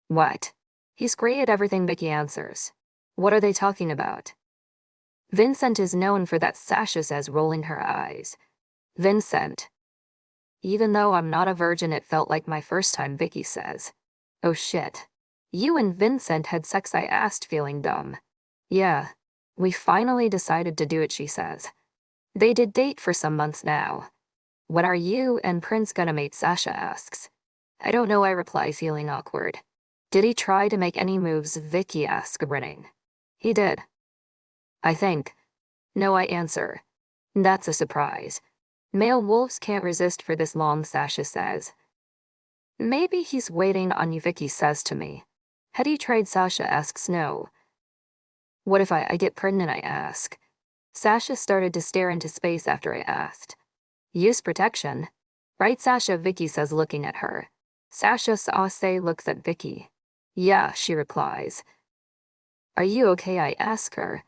What? He's great at everything, Vicky answers. What are they talking about? Vincent is known for that, Sasha says, rolling her eyes. Vincent. Even though I'm not a virgin, it felt like my first time, Vicky says. Oh shit. You and Vincent had sex, I asked, feeling dumb. Yeah. We finally decided to do it, she says. They did date for some months now. When are you and Prince gonna meet, Sasha asks. I don't know, I reply, feeling awkward. Did he try to make any moves, Vicky asks, grinning. He did. I think. No, I answer. That's a surprise. Male wolves can't resist for this long, Sasha says. Maybe he's waiting on you, Vicky says to me. Had you tried, Sasha asks. No. What if I get pregnant, I ask. Sasha started to stare into space after I asked. Use protection. Right, Sasha, Vicky says, looking at her. Sasha Sase looks at Vicky. Yeah, she replies. Are you okay, I ask her.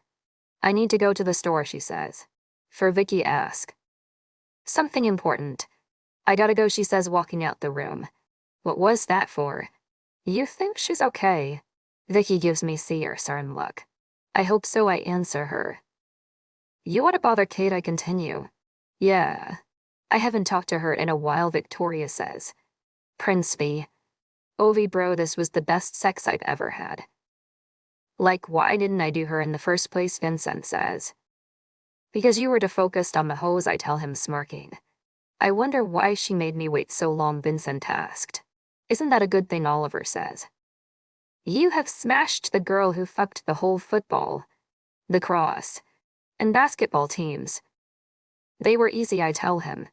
I need to go to the store, she says. For Vicky ask. Something important. I gotta go, she says, walking out the room. What was that for? You think she's okay? Vicky gives me a certain look. I hope so, I answer her. You want to bother Kate, I continue. Yeah. I haven't talked to her in a while, Victoria says. Prince V. Ovi bro, this was the best sex I've ever had. Like, why didn't I do her in the first place, Vincent says. Because you were too focused on the hose, I tell him, smirking. I wonder why she made me wait so long, Vincent asked. Isn't that a good thing, Oliver says. You have smashed the girl who fucked the whole football, the cross, and basketball teams. They were easy, I tell him.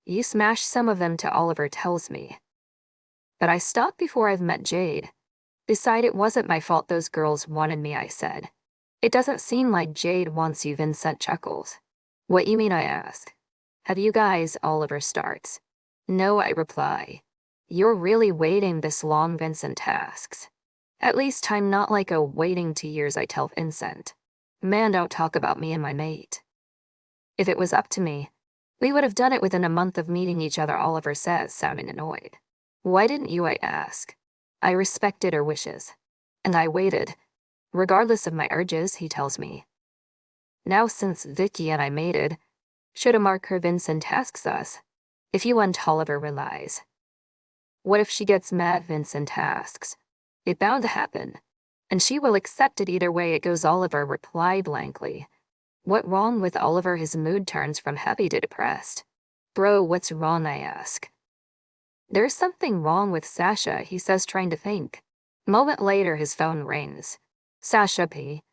You smashed some of them too, Oliver tells me. But I stopped before I've met Jade. Besides, it wasn't my fault those girls wanted me, I said. It doesn't seem like Jade wants you, Vincent chuckles. What you mean, I ask. Have you guys, Oliver starts. No, I reply. You're really waiting this long, Vincent asks. At least I'm not like a waiting 2 years, I tell Vincent. Man, don't talk about me and my mate. If it was up to me, we would have done it within a month of meeting each other, Oliver says, sounding annoyed. Why didn't you, I ask. I respected her wishes. And I waited. Regardless of my urges, he tells me. Now since Vicky and I mated, should a mark her, Vincent asks us. If you want, Oliver relies. What if she gets mad, Vincent asks. It bound to happen. And she will accept it either way it goes. Oliver replied blankly. What wrong with Oliver? His mood turns from happy to depressed. Bro, what's wrong? I ask. There's something wrong with Sasha, he says, trying to think. A moment later, his phone rings. Sasha P.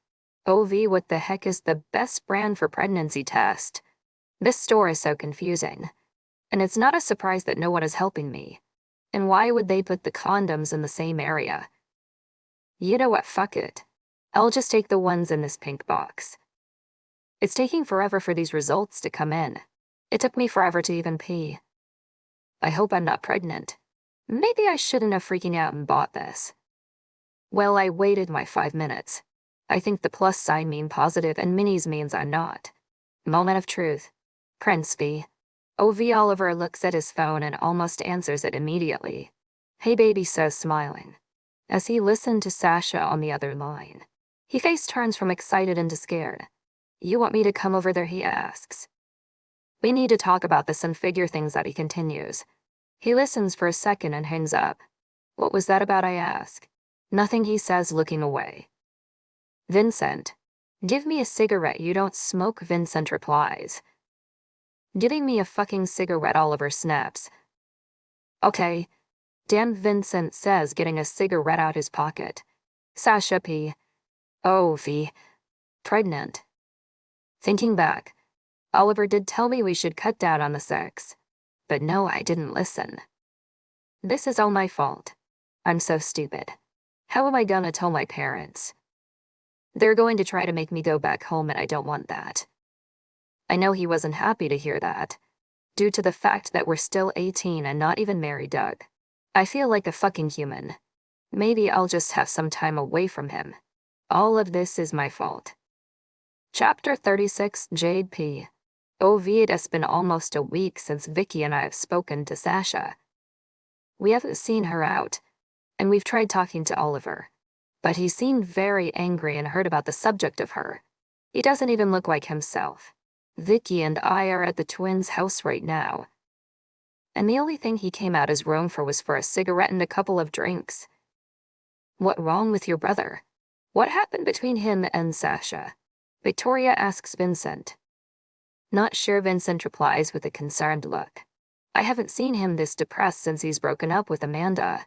OV, what the heck is the best brand for pregnancy test? This store is so confusing. And it's not a surprise that no one is helping me. And why would they put the condoms in the same area? You know what, fuck it. I'll just take the ones in this pink box. It's taking forever for these results to come in. It took me forever to even pee. I hope I'm not pregnant. Maybe I shouldn't have freaking out and bought this. Well, I waited my 5 minutes. I think the plus sign mean positive and minis means I'm not. Moment of truth. Prince B. OV. Oliver looks at his phone and almost answers it immediately. Hey baby, says, smiling. As he listened to Sasha on the other line. He face turns from excited into scared. You want me to come over there, he asks. We need to talk about this and figure things out, he continues. He listens for a second and hangs up. What was that about, I ask. Nothing, he says, looking away. Vincent. Give me a cigarette. You don't smoke, Vincent replies. Giving me a fucking cigarette, Oliver snaps. Okay. Damn, Vincent says, getting a cigarette out his pocket. Sasha P. Oh, V. Pregnant. Thinking back, Oliver did tell me we should cut down on the sex. But no, I didn't listen. This is all my fault. I'm so stupid. How am I gonna tell my parents? They're going to try to make me go back home and I don't want that. I know he wasn't happy to hear that. Due to the fact that we're still 18 and not even married, Doug. I feel like a fucking human. Maybe I'll just have some time away from him. All of this is my fault. Chapter 36, Jade P. OV. It has been almost a week since Vicky and I have spoken to Sasha. We haven't seen her out, and we've tried talking to Oliver. But he seemed very angry and hurt about the subject of her. He doesn't even look like himself. Vicky and I are at the twins' house right now. And the only thing he came out his room for was for a cigarette and a couple of drinks. What wrong with your brother? What happened between him and Sasha? Victoria asks Vincent. Not sure, Vincent replies with a concerned look. I haven't seen him this depressed since he's broken up with Amanda.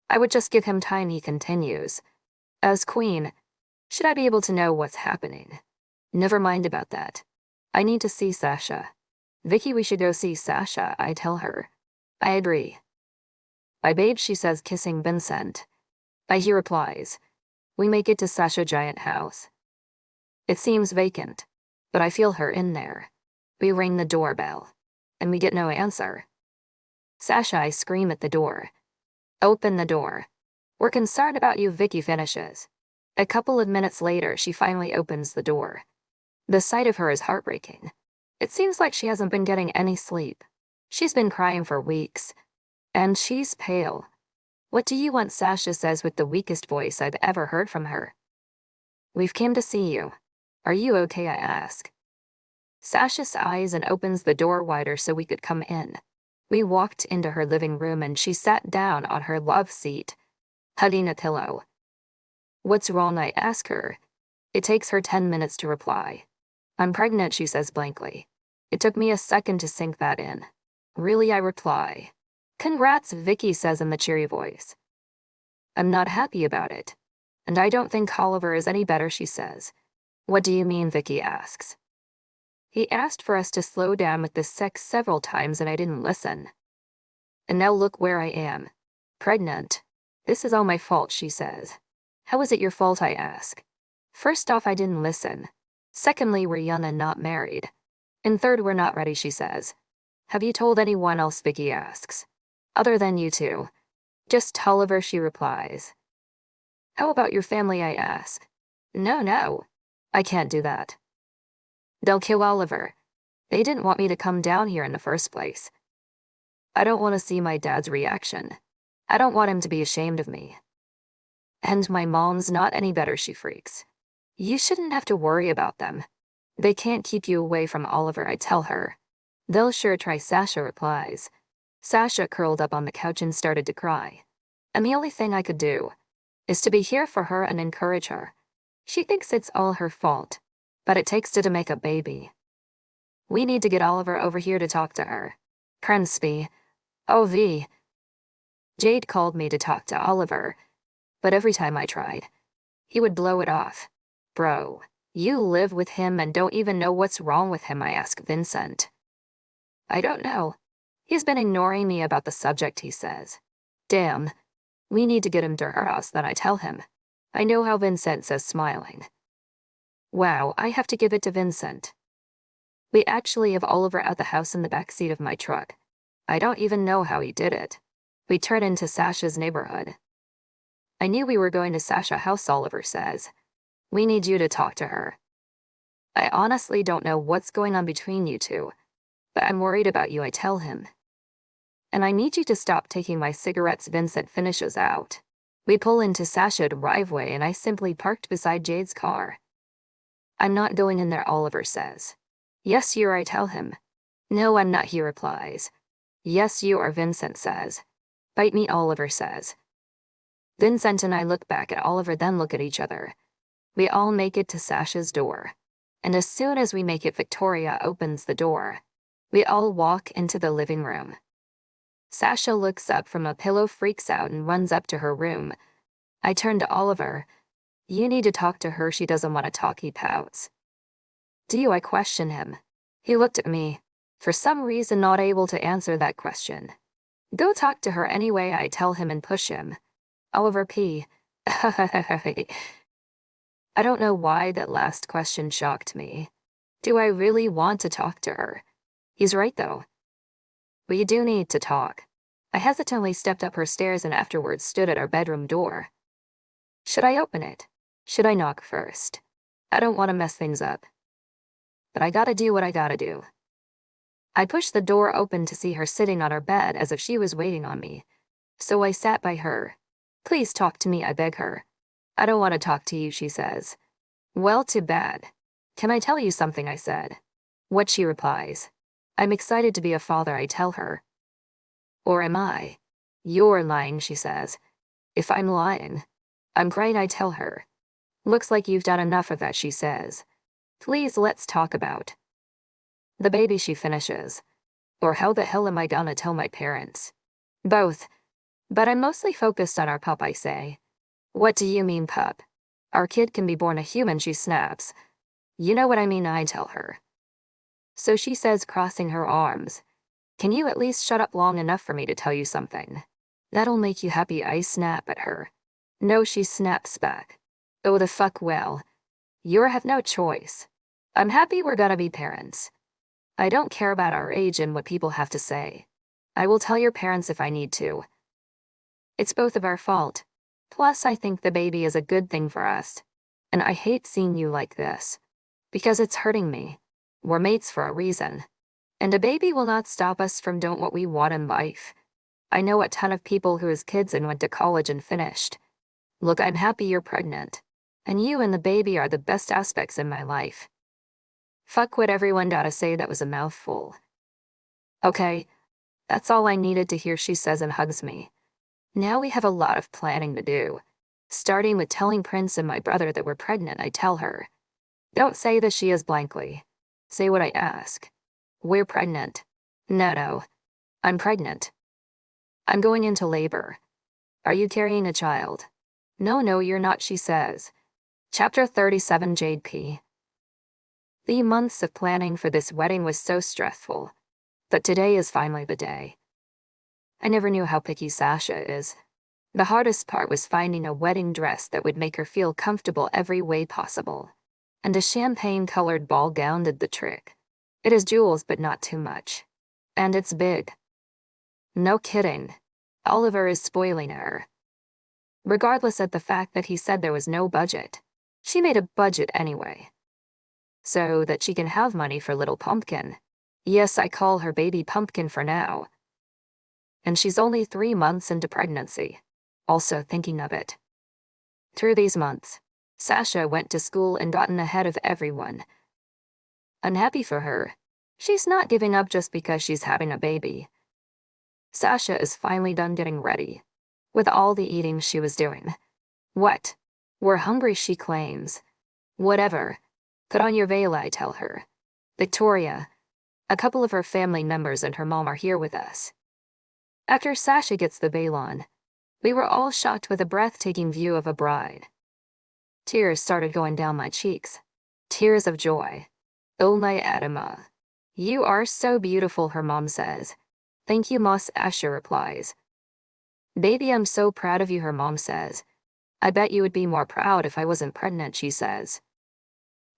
I would just give him time, he continues. As queen, should I be able to know what's happening? Never mind about that. I need to see Sasha. Vicky, we should go see Sasha, I tell her. I agree. Bye, babe, she says, kissing Vincent. Bye, he replies. We make it to Sasha's giant house. It seems vacant, but I feel her in there. We ring the doorbell, and we get no answer. Sasha, I scream at the door. Open the door. We're concerned about you, Vicky finishes. A couple of minutes later, she finally opens the door. The sight of her is heartbreaking. It seems like she hasn't been getting any sleep. She's been crying for weeks. And she's pale. What do you want, Sasha says with the weakest voice I've ever heard from her. We've came to see you. Are you okay, I ask. Sasha sighs and opens the door wider so we could come in. We walked into her living room and she sat down on her love seat, hugging a pillow. What's wrong, I ask her. It takes her 10 minutes to reply. I'm pregnant, she says blankly. It took me a second to sink that in. Really, I reply. Congrats, Vicky says in the cheery voice. I'm not happy about it. And I don't think Oliver is any better, she says. What do you mean, Vicky asks. He asked for us to slow down with the sex several times and I didn't listen. And now look where I am. Pregnant. This is all my fault, she says. How is it your fault, I ask. First off, I didn't listen. Secondly, we're young and not married. And third, we're not ready, she says. Have you told anyone else, Vicky asks. Other than you two. Just Oliver, she replies. How about your family, I ask. No. I can't do that. They'll kill Oliver. They didn't want me to come down here in the first place. I don't want to see my dad's reaction. I don't want him to be ashamed of me. And my mom's not any better, she freaks. You shouldn't have to worry about them. They can't keep you away from Oliver, I tell her. They'll sure try, Sasha replies. Sasha curled up on the couch and started to cry. And the only thing I could do is to be here for her and encourage her. She thinks it's all her fault, but it takes two to make a baby. We need to get Oliver over here to talk to her. Crinsby. OV. Jade called me to talk to Oliver, but every time I tried, he would blow it off. Bro, you live with him and don't even know what's wrong with him, I ask Vincent. I don't know. He's been ignoring me about the subject, he says. Damn. We need to get him to her house, then I tell him. I know how Vincent says, smiling. Wow, I have to give it to Vincent. We actually have Oliver at the house in the back seat of my truck. I don't even know how he did it. We turn into Sasha's neighborhood. I knew we were going to Sasha's house, Oliver says. We need you to talk to her. I honestly don't know what's going on between you two, but I'm worried about you, I tell him. And I need you to stop taking my cigarettes, Vincent finishes out. We pull into Sasha's driveway and I simply parked beside Jade's car. I'm not going in there, Oliver says. Yes, you are, I tell him. No, I'm not, he replies. Yes, you are, Vincent says. Bite me, Oliver says. Vincent and I look back at Oliver, then look at each other. We all make it to Sasha's door. And as soon as we make it, Victoria opens the door. We all walk into the living room. Sasha looks up from a pillow, freaks out, and runs up to her room. I turn to Oliver. You need to talk to her, she doesn't want to talk, he pouts. Do you? I question him. He looked at me, for some reason not able to answer that question. Go talk to her anyway, I tell him and push him. Oliver P. I don't know why that last question shocked me. Do I really want to talk to her? He's right though. We do need to talk. I hesitantly stepped up her stairs and afterwards stood at our bedroom door. Should I open it? Should I knock first? I don't want to mess things up. But I gotta do what I gotta do. I pushed the door open to see her sitting on her bed as if she was waiting on me. So I sat by her. Please talk to me, I beg her. I don't want to talk to you, she says. Well, too bad. Can I tell you something, I said. What, she replies. I'm excited to be a father, I tell her. Or am I? You're lying, she says. If I'm lying, I'm great, I tell her. Looks like you've done enough of that, she says. Please, let's talk about the baby, she finishes. Or how the hell am I gonna tell my parents? Both. But I'm mostly focused on our pup, I say. What do you mean, pup? Our kid can be born a human, she snaps. You know what I mean, I tell her. So she says, crossing her arms. Can you at least shut up long enough for me to tell you something? That'll make you happy, I snap at her. No, she snaps back. Oh, the fuck, well. You have no choice. I'm happy we're gonna be parents. I don't care about our age and what people have to say. I will tell your parents if I need to. It's both of our fault. Plus, I think the baby is a good thing for us. And I hate seeing you like this. Because it's hurting me. We're mates for a reason. And a baby will not stop us from doing what we want in life. I know a ton of people whose kids and went to college and finished. Look, I'm happy you're pregnant. And you and the baby are the best aspects in my life. Fuck what everyone gotta say, that was a mouthful. Okay, that's all I needed to hear, she says and hugs me. Now we have a lot of planning to do. Starting with telling Prince and my brother that we're pregnant, I tell her. Don't say that, she is blankly. Say what I ask. We're pregnant. No. I'm pregnant. I'm going into labor. Are you carrying a child? No, you're not, she says. Chapter 37, Jade P. The months of planning for this wedding was so stressful, but today is finally the day. I never knew how picky Sasha is. The hardest part was finding a wedding dress that would make her feel comfortable every way possible. And a champagne-colored ball gown did the trick. It has jewels, but not too much. And it's big. No kidding. Oliver is spoiling her. Regardless of the fact that he said there was no budget, she made a budget anyway. So that she can have money for little pumpkin. Yes, I call her baby pumpkin for now. And she's only 3 months into pregnancy. Also thinking of it. Through these months, Sasha went to school and gotten ahead of everyone. Unhappy for her. She's not giving up just because she's having a baby. Sasha is finally done getting ready, with all the eating she was doing. What? We're hungry, she claims. Whatever. Put on your veil, I tell her. Victoria, a couple of her family members and her mom are here with us. After Sasha gets the veil on, we were all shocked with a breathtaking view of a bride. Tears started going down my cheeks. Tears of joy. Oh my Adama. You are so beautiful, her mom says. Thank you, Moss, Asher replies. Baby, I'm so proud of you, her mom says. I bet you would be more proud if I wasn't pregnant, she says.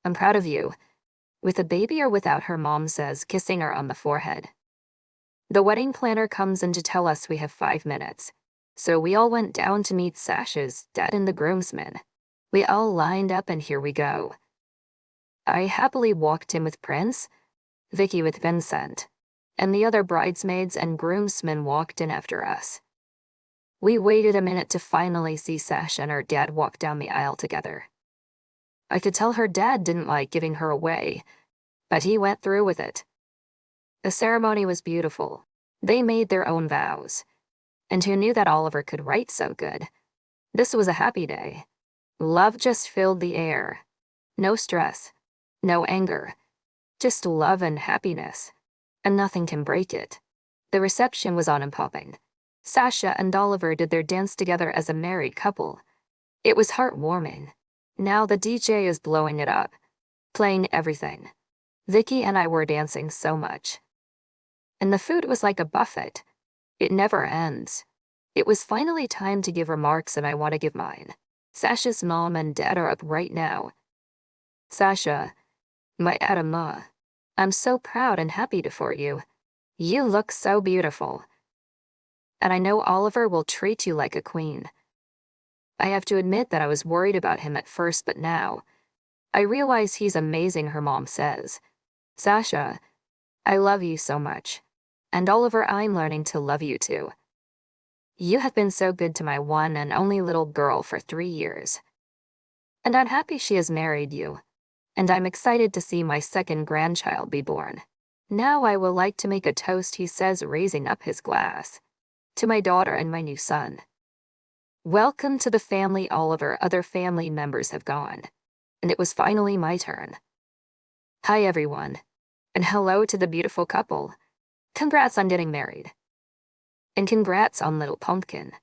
I'm proud of you. With a baby or without, her mom says, kissing her on the forehead. The wedding planner comes in to tell us we have 5 minutes, so we all went down to meet Sasha's dad and the groomsmen. We all lined up and here we go. I happily walked in with Prince, Vicky with Vincent, and the other bridesmaids and groomsmen walked in after us. We waited a minute to finally see Sasha and her dad walk down the aisle together. I could tell her dad didn't like giving her away, but he went through with it. The ceremony was beautiful. They made their own vows. And who knew that Oliver could write so good? This was a happy day. Love just filled the air. No stress, no anger, just love and happiness. And nothing can break it. The reception was on and popping. Sasha and Oliver did their dance together as a married couple. It was heartwarming. Now the DJ is blowing it up, playing everything. Vicky and I were dancing so much. And the food was like a buffet. It never ends. It was finally time to give remarks, and I want to give mine. Sasha's mom and dad are up right now. Sasha, my Adama, I'm so proud and happy for you. You look so beautiful. And I know Oliver will treat you like a queen. I have to admit that I was worried about him at first, but now I realize he's amazing, her mom says. Sasha, I love you so much. And Oliver, I'm learning to love you too. You have been so good to my one and only little girl for 3 years. And I'm happy she has married you. And I'm excited to see my second grandchild be born. Now I will like to make a toast, he says, raising up his glass. To my daughter and my new son. Welcome to the family, Oliver. Other family members have gone. And it was finally my turn. Hi, everyone. And hello to the beautiful couple. Congrats on getting married. And congrats on little pumpkin.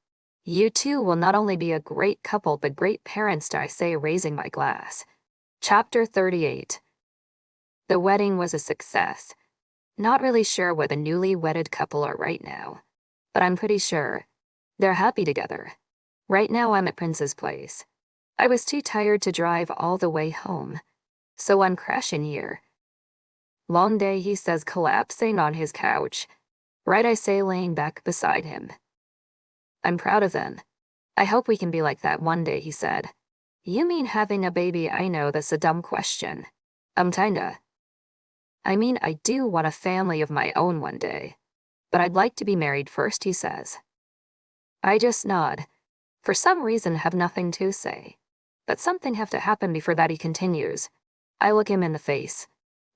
You two will not only be a great couple but great parents, I say, raising my glass. Chapter 38. The wedding was a success. Not really sure where the newly wedded couple are right now, but I'm pretty sure they're happy together. Right now I'm at Prince's place. I was too tired to drive all the way home, so I'm crashing here. Long day, he says, collapsing on his couch. Right, I say, laying back beside him. I'm proud of them. I hope we can be like that one day, he said. You mean having a baby? I know that's a dumb question. Kinda. I mean, I do want a family of my own one day. But I'd like to be married first, he says. I just nod. For some reason, have nothing to say. But something have to happen before that, he continues. I look him in the face.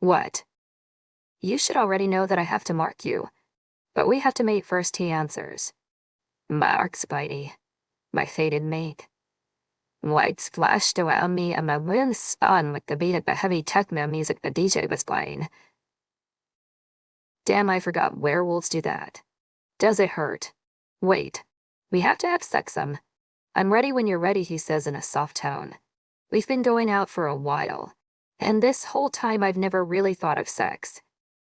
What? You should already know that I have to mark you. But we have to mate first, he answers. Mark Spidey, my fated mate. Lights flashed around me and my room spun with the beat of the heavy techno music the DJ was playing. Damn, I forgot werewolves do that. Does it hurt? Wait, we have to have sex some. I'm ready when you're ready, he says in a soft tone. We've been going out for a while, and this whole time I've never really thought of sex.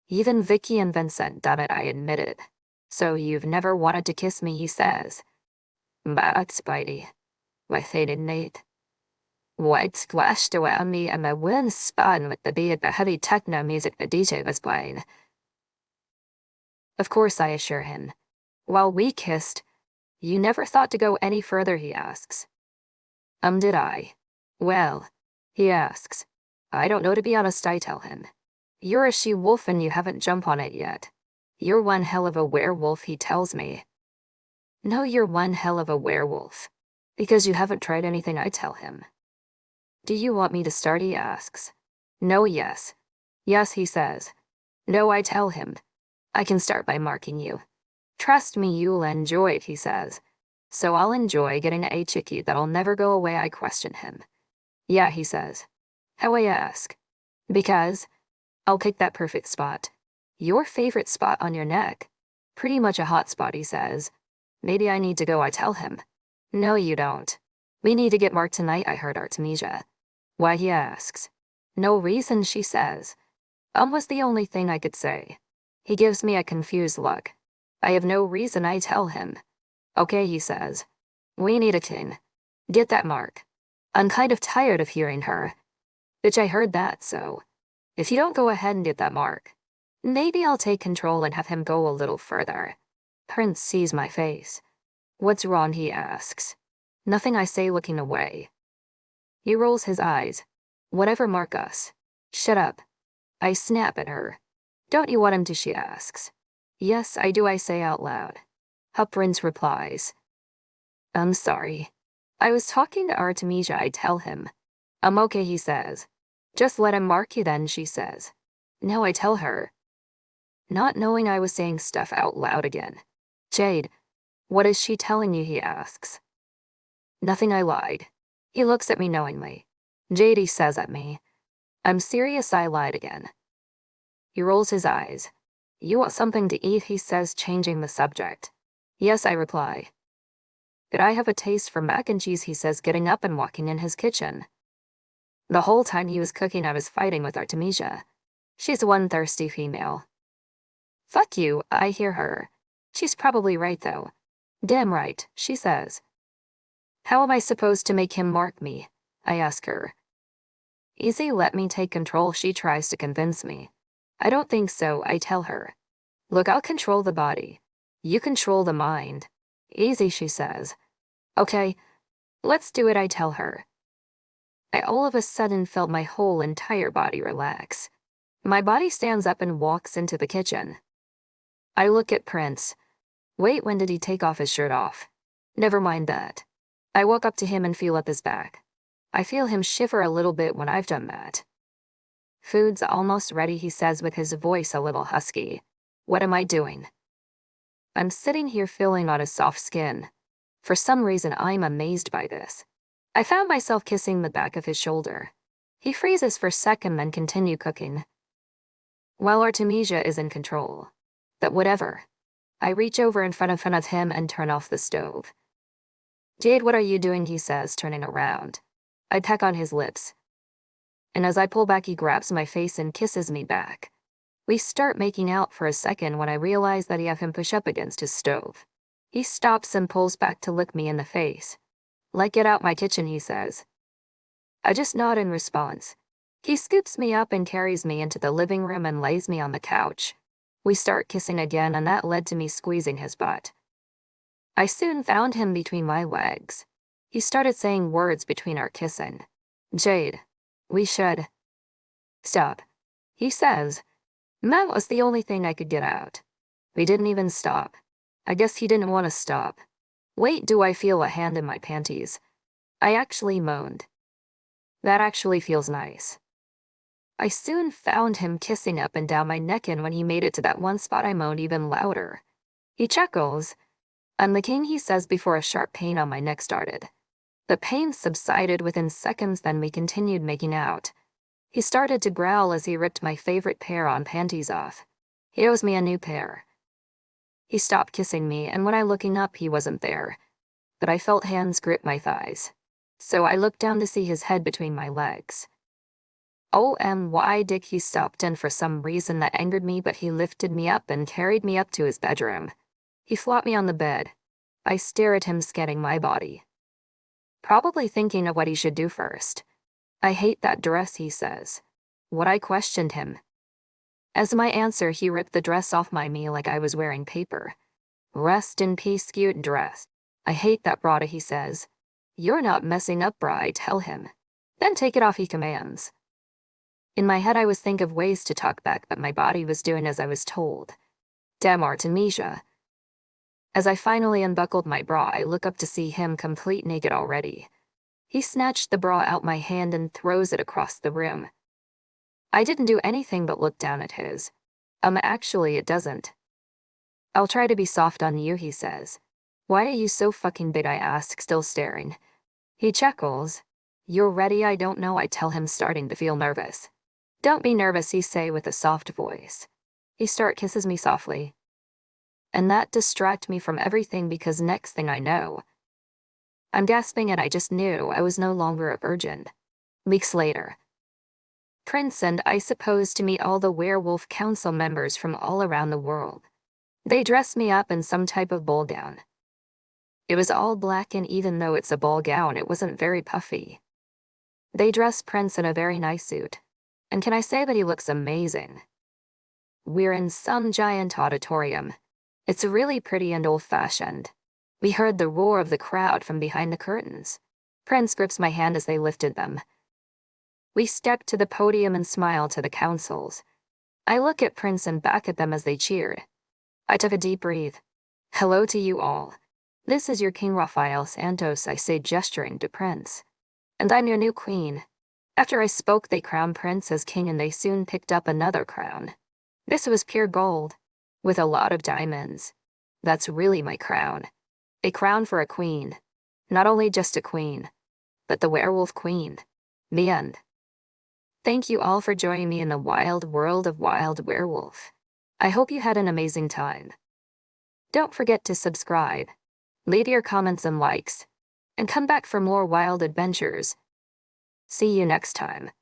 Even Vicky and Vincent done it, I admit it. So you've never wanted to kiss me, he says. But Spidey, my fated mate. Lights flashed around me and my room spun with the beat of the heavy techno music the DJ was playing. Of course, I assure him. While we kissed, you never thought to go any further, he asks. Did I? Well, he asks. I don't know, to be honest, I tell him. You're a she-wolf and you haven't jumped on it yet. You're one hell of a werewolf, he tells me. No, you're one hell of a werewolf. Because you haven't tried anything, I tell him. Do you want me to start, he asks. No, yes. Yes, he says. No, I tell him. I can start by marking you. Trust me, you'll enjoy it, he says. So I'll enjoy getting a chickie that'll never go away. I question him. Yeah, he says. How, I ask? Because I'll pick that perfect spot. Your favorite spot on your neck. Pretty much a hot spot, he says. Maybe I need to go, I tell him. No, you don't. We need to get marked tonight, I heard Artemisia. Why, he asks. No reason, she says. Was the only thing I could say. He gives me a confused look. I have no reason, I tell him. Okay, he says. We need a king. Get that mark. I'm kind of tired of hearing her. Bitch, I heard that, so. If you don't go ahead and get that mark, maybe I'll take control and have him go a little further. Prince sees my face. What's wrong, he asks. Nothing, I say, looking away. He rolls his eyes. Whatever, Marcus. Shut up. I snap at her. Don't you want him to, she asks. Yes, I do, I say out loud. Prince replies. I'm sorry. I was talking to Artemisia, I tell him. I'm okay, he says. Just let him mark you then, she says. No, I tell her. Not knowing I was saying stuff out loud again. Jade, what is she telling you, he asks. Nothing, I lied. He looks at me knowingly. Jade, he says at me. I'm serious, I lied again. He rolls his eyes. You want something to eat, he says, changing the subject. Yes, I reply. Could I have a taste for mac and cheese, he says, getting up and walking in his kitchen. The whole time he was cooking, I was fighting with Artemisia. She's one thirsty female. Fuck you, I hear her. She's probably right, though. Damn right, she says. How am I supposed to make him mark me? I ask her. Easy, let me take control, she tries to convince me. I don't think so, I tell her. Look, I'll control the body. You control the mind. Easy, she says. Okay, let's do it, I tell her. I all of a sudden felt my whole entire body relax. My body stands up and walks into the kitchen. I look at Prince. Wait, when did he take off his shirt off? Never mind that. I walk up to him and feel up his back. I feel him shiver a little bit when I've done that. Food's almost ready, he says with his voice a little husky. What am I doing? I'm sitting here feeling on his soft skin. For some reason, I'm amazed by this. I found myself kissing the back of his shoulder. He freezes for a second, then continue cooking. While Artemisia is in control. But whatever. I reach over in front of him and turn off the stove. Jade, what are you doing, he says, turning around. I peck on his lips. And as I pull back, he grabs my face and kisses me back. We start making out for a second when I realize that I have him push up against his stove. He stops and pulls back to look me in the face. Like, get out my kitchen, he says. I just nod in response. He scoops me up and carries me into the living room and lays me on the couch. We start kissing again, and that led to me squeezing his butt. I soon found him between my legs. He started saying words between our kissing. Jade, we should stop, he says. That was the only thing I could get out. We didn't even stop. I guess he didn't want to stop. Wait, do I feel a hand in my panties? I actually moaned. That actually feels nice. I soon found him kissing up and down my neck, and when he made it to that one spot, I moaned even louder. He chuckles. I'm the king, he says, before a sharp pain on my neck started. The pain subsided within seconds, then we continued making out. He started to growl as he ripped my favorite pair on panties off. He owes me a new pair. He stopped kissing me, and when I looking up, he wasn't there. But I felt hands grip my thighs. So I looked down to see his head between my legs. Dick, he stopped, and for some reason that angered me, but he lifted me up and carried me up to his bedroom. He flopped me on the bed. I stare at him, scanning my body. Probably thinking of what he should do first. I hate that dress, he says. What, I questioned him. As my answer, he ripped the dress off me like I was wearing paper. Rest in peace, cute dress. I hate that, brada, he says. You're not messing up, bra, I tell him. Then take it off, he commands. In my head, I was thinking of ways to talk back, but my body was doing as I was told. Damn Artemisia. As I finally unbuckled my bra, I look up to see him complete naked already. He snatched the bra out my hand and throws it across the room. I didn't do anything but look down at his. Actually, it doesn't. I'll try to be soft on you, he says. Why are you so fucking big? I ask, still staring. He chuckles. You're ready? I don't know, I tell him, starting to feel nervous. Don't be nervous, he say with a soft voice. He kisses me softly. And that distracts me from everything because next thing I know, I'm gasping and I just knew I was no longer a virgin. Weeks later, Prince and I supposed to meet all the werewolf council members from all around the world. They dressed me up in some type of ball gown. It was all black, and even though it's a ball gown, it wasn't very puffy. They dressed Prince in a very nice suit. And can I say that he looks amazing? We're in some giant auditorium. It's really pretty and old-fashioned. We heard the roar of the crowd from behind the curtains. Prince grips my hand as they lifted them. We stepped to the podium and smiled to the councils. I look at Prince and back at them as they cheered. I took a deep breath. Hello to you all. This is your King Raphael Santos, I say, gesturing to Prince. And I'm your new queen. After I spoke, they crowned Prince as king, and they soon picked up another crown. This was pure gold, with a lot of diamonds. That's really my crown. A crown for a queen. Not only just a queen, but the werewolf queen. The end. Thank you all for joining me in the wild world of Wild Werewolf. I hope you had an amazing time. Don't forget to subscribe, leave your comments and likes, and come back for more wild adventures. See you next time.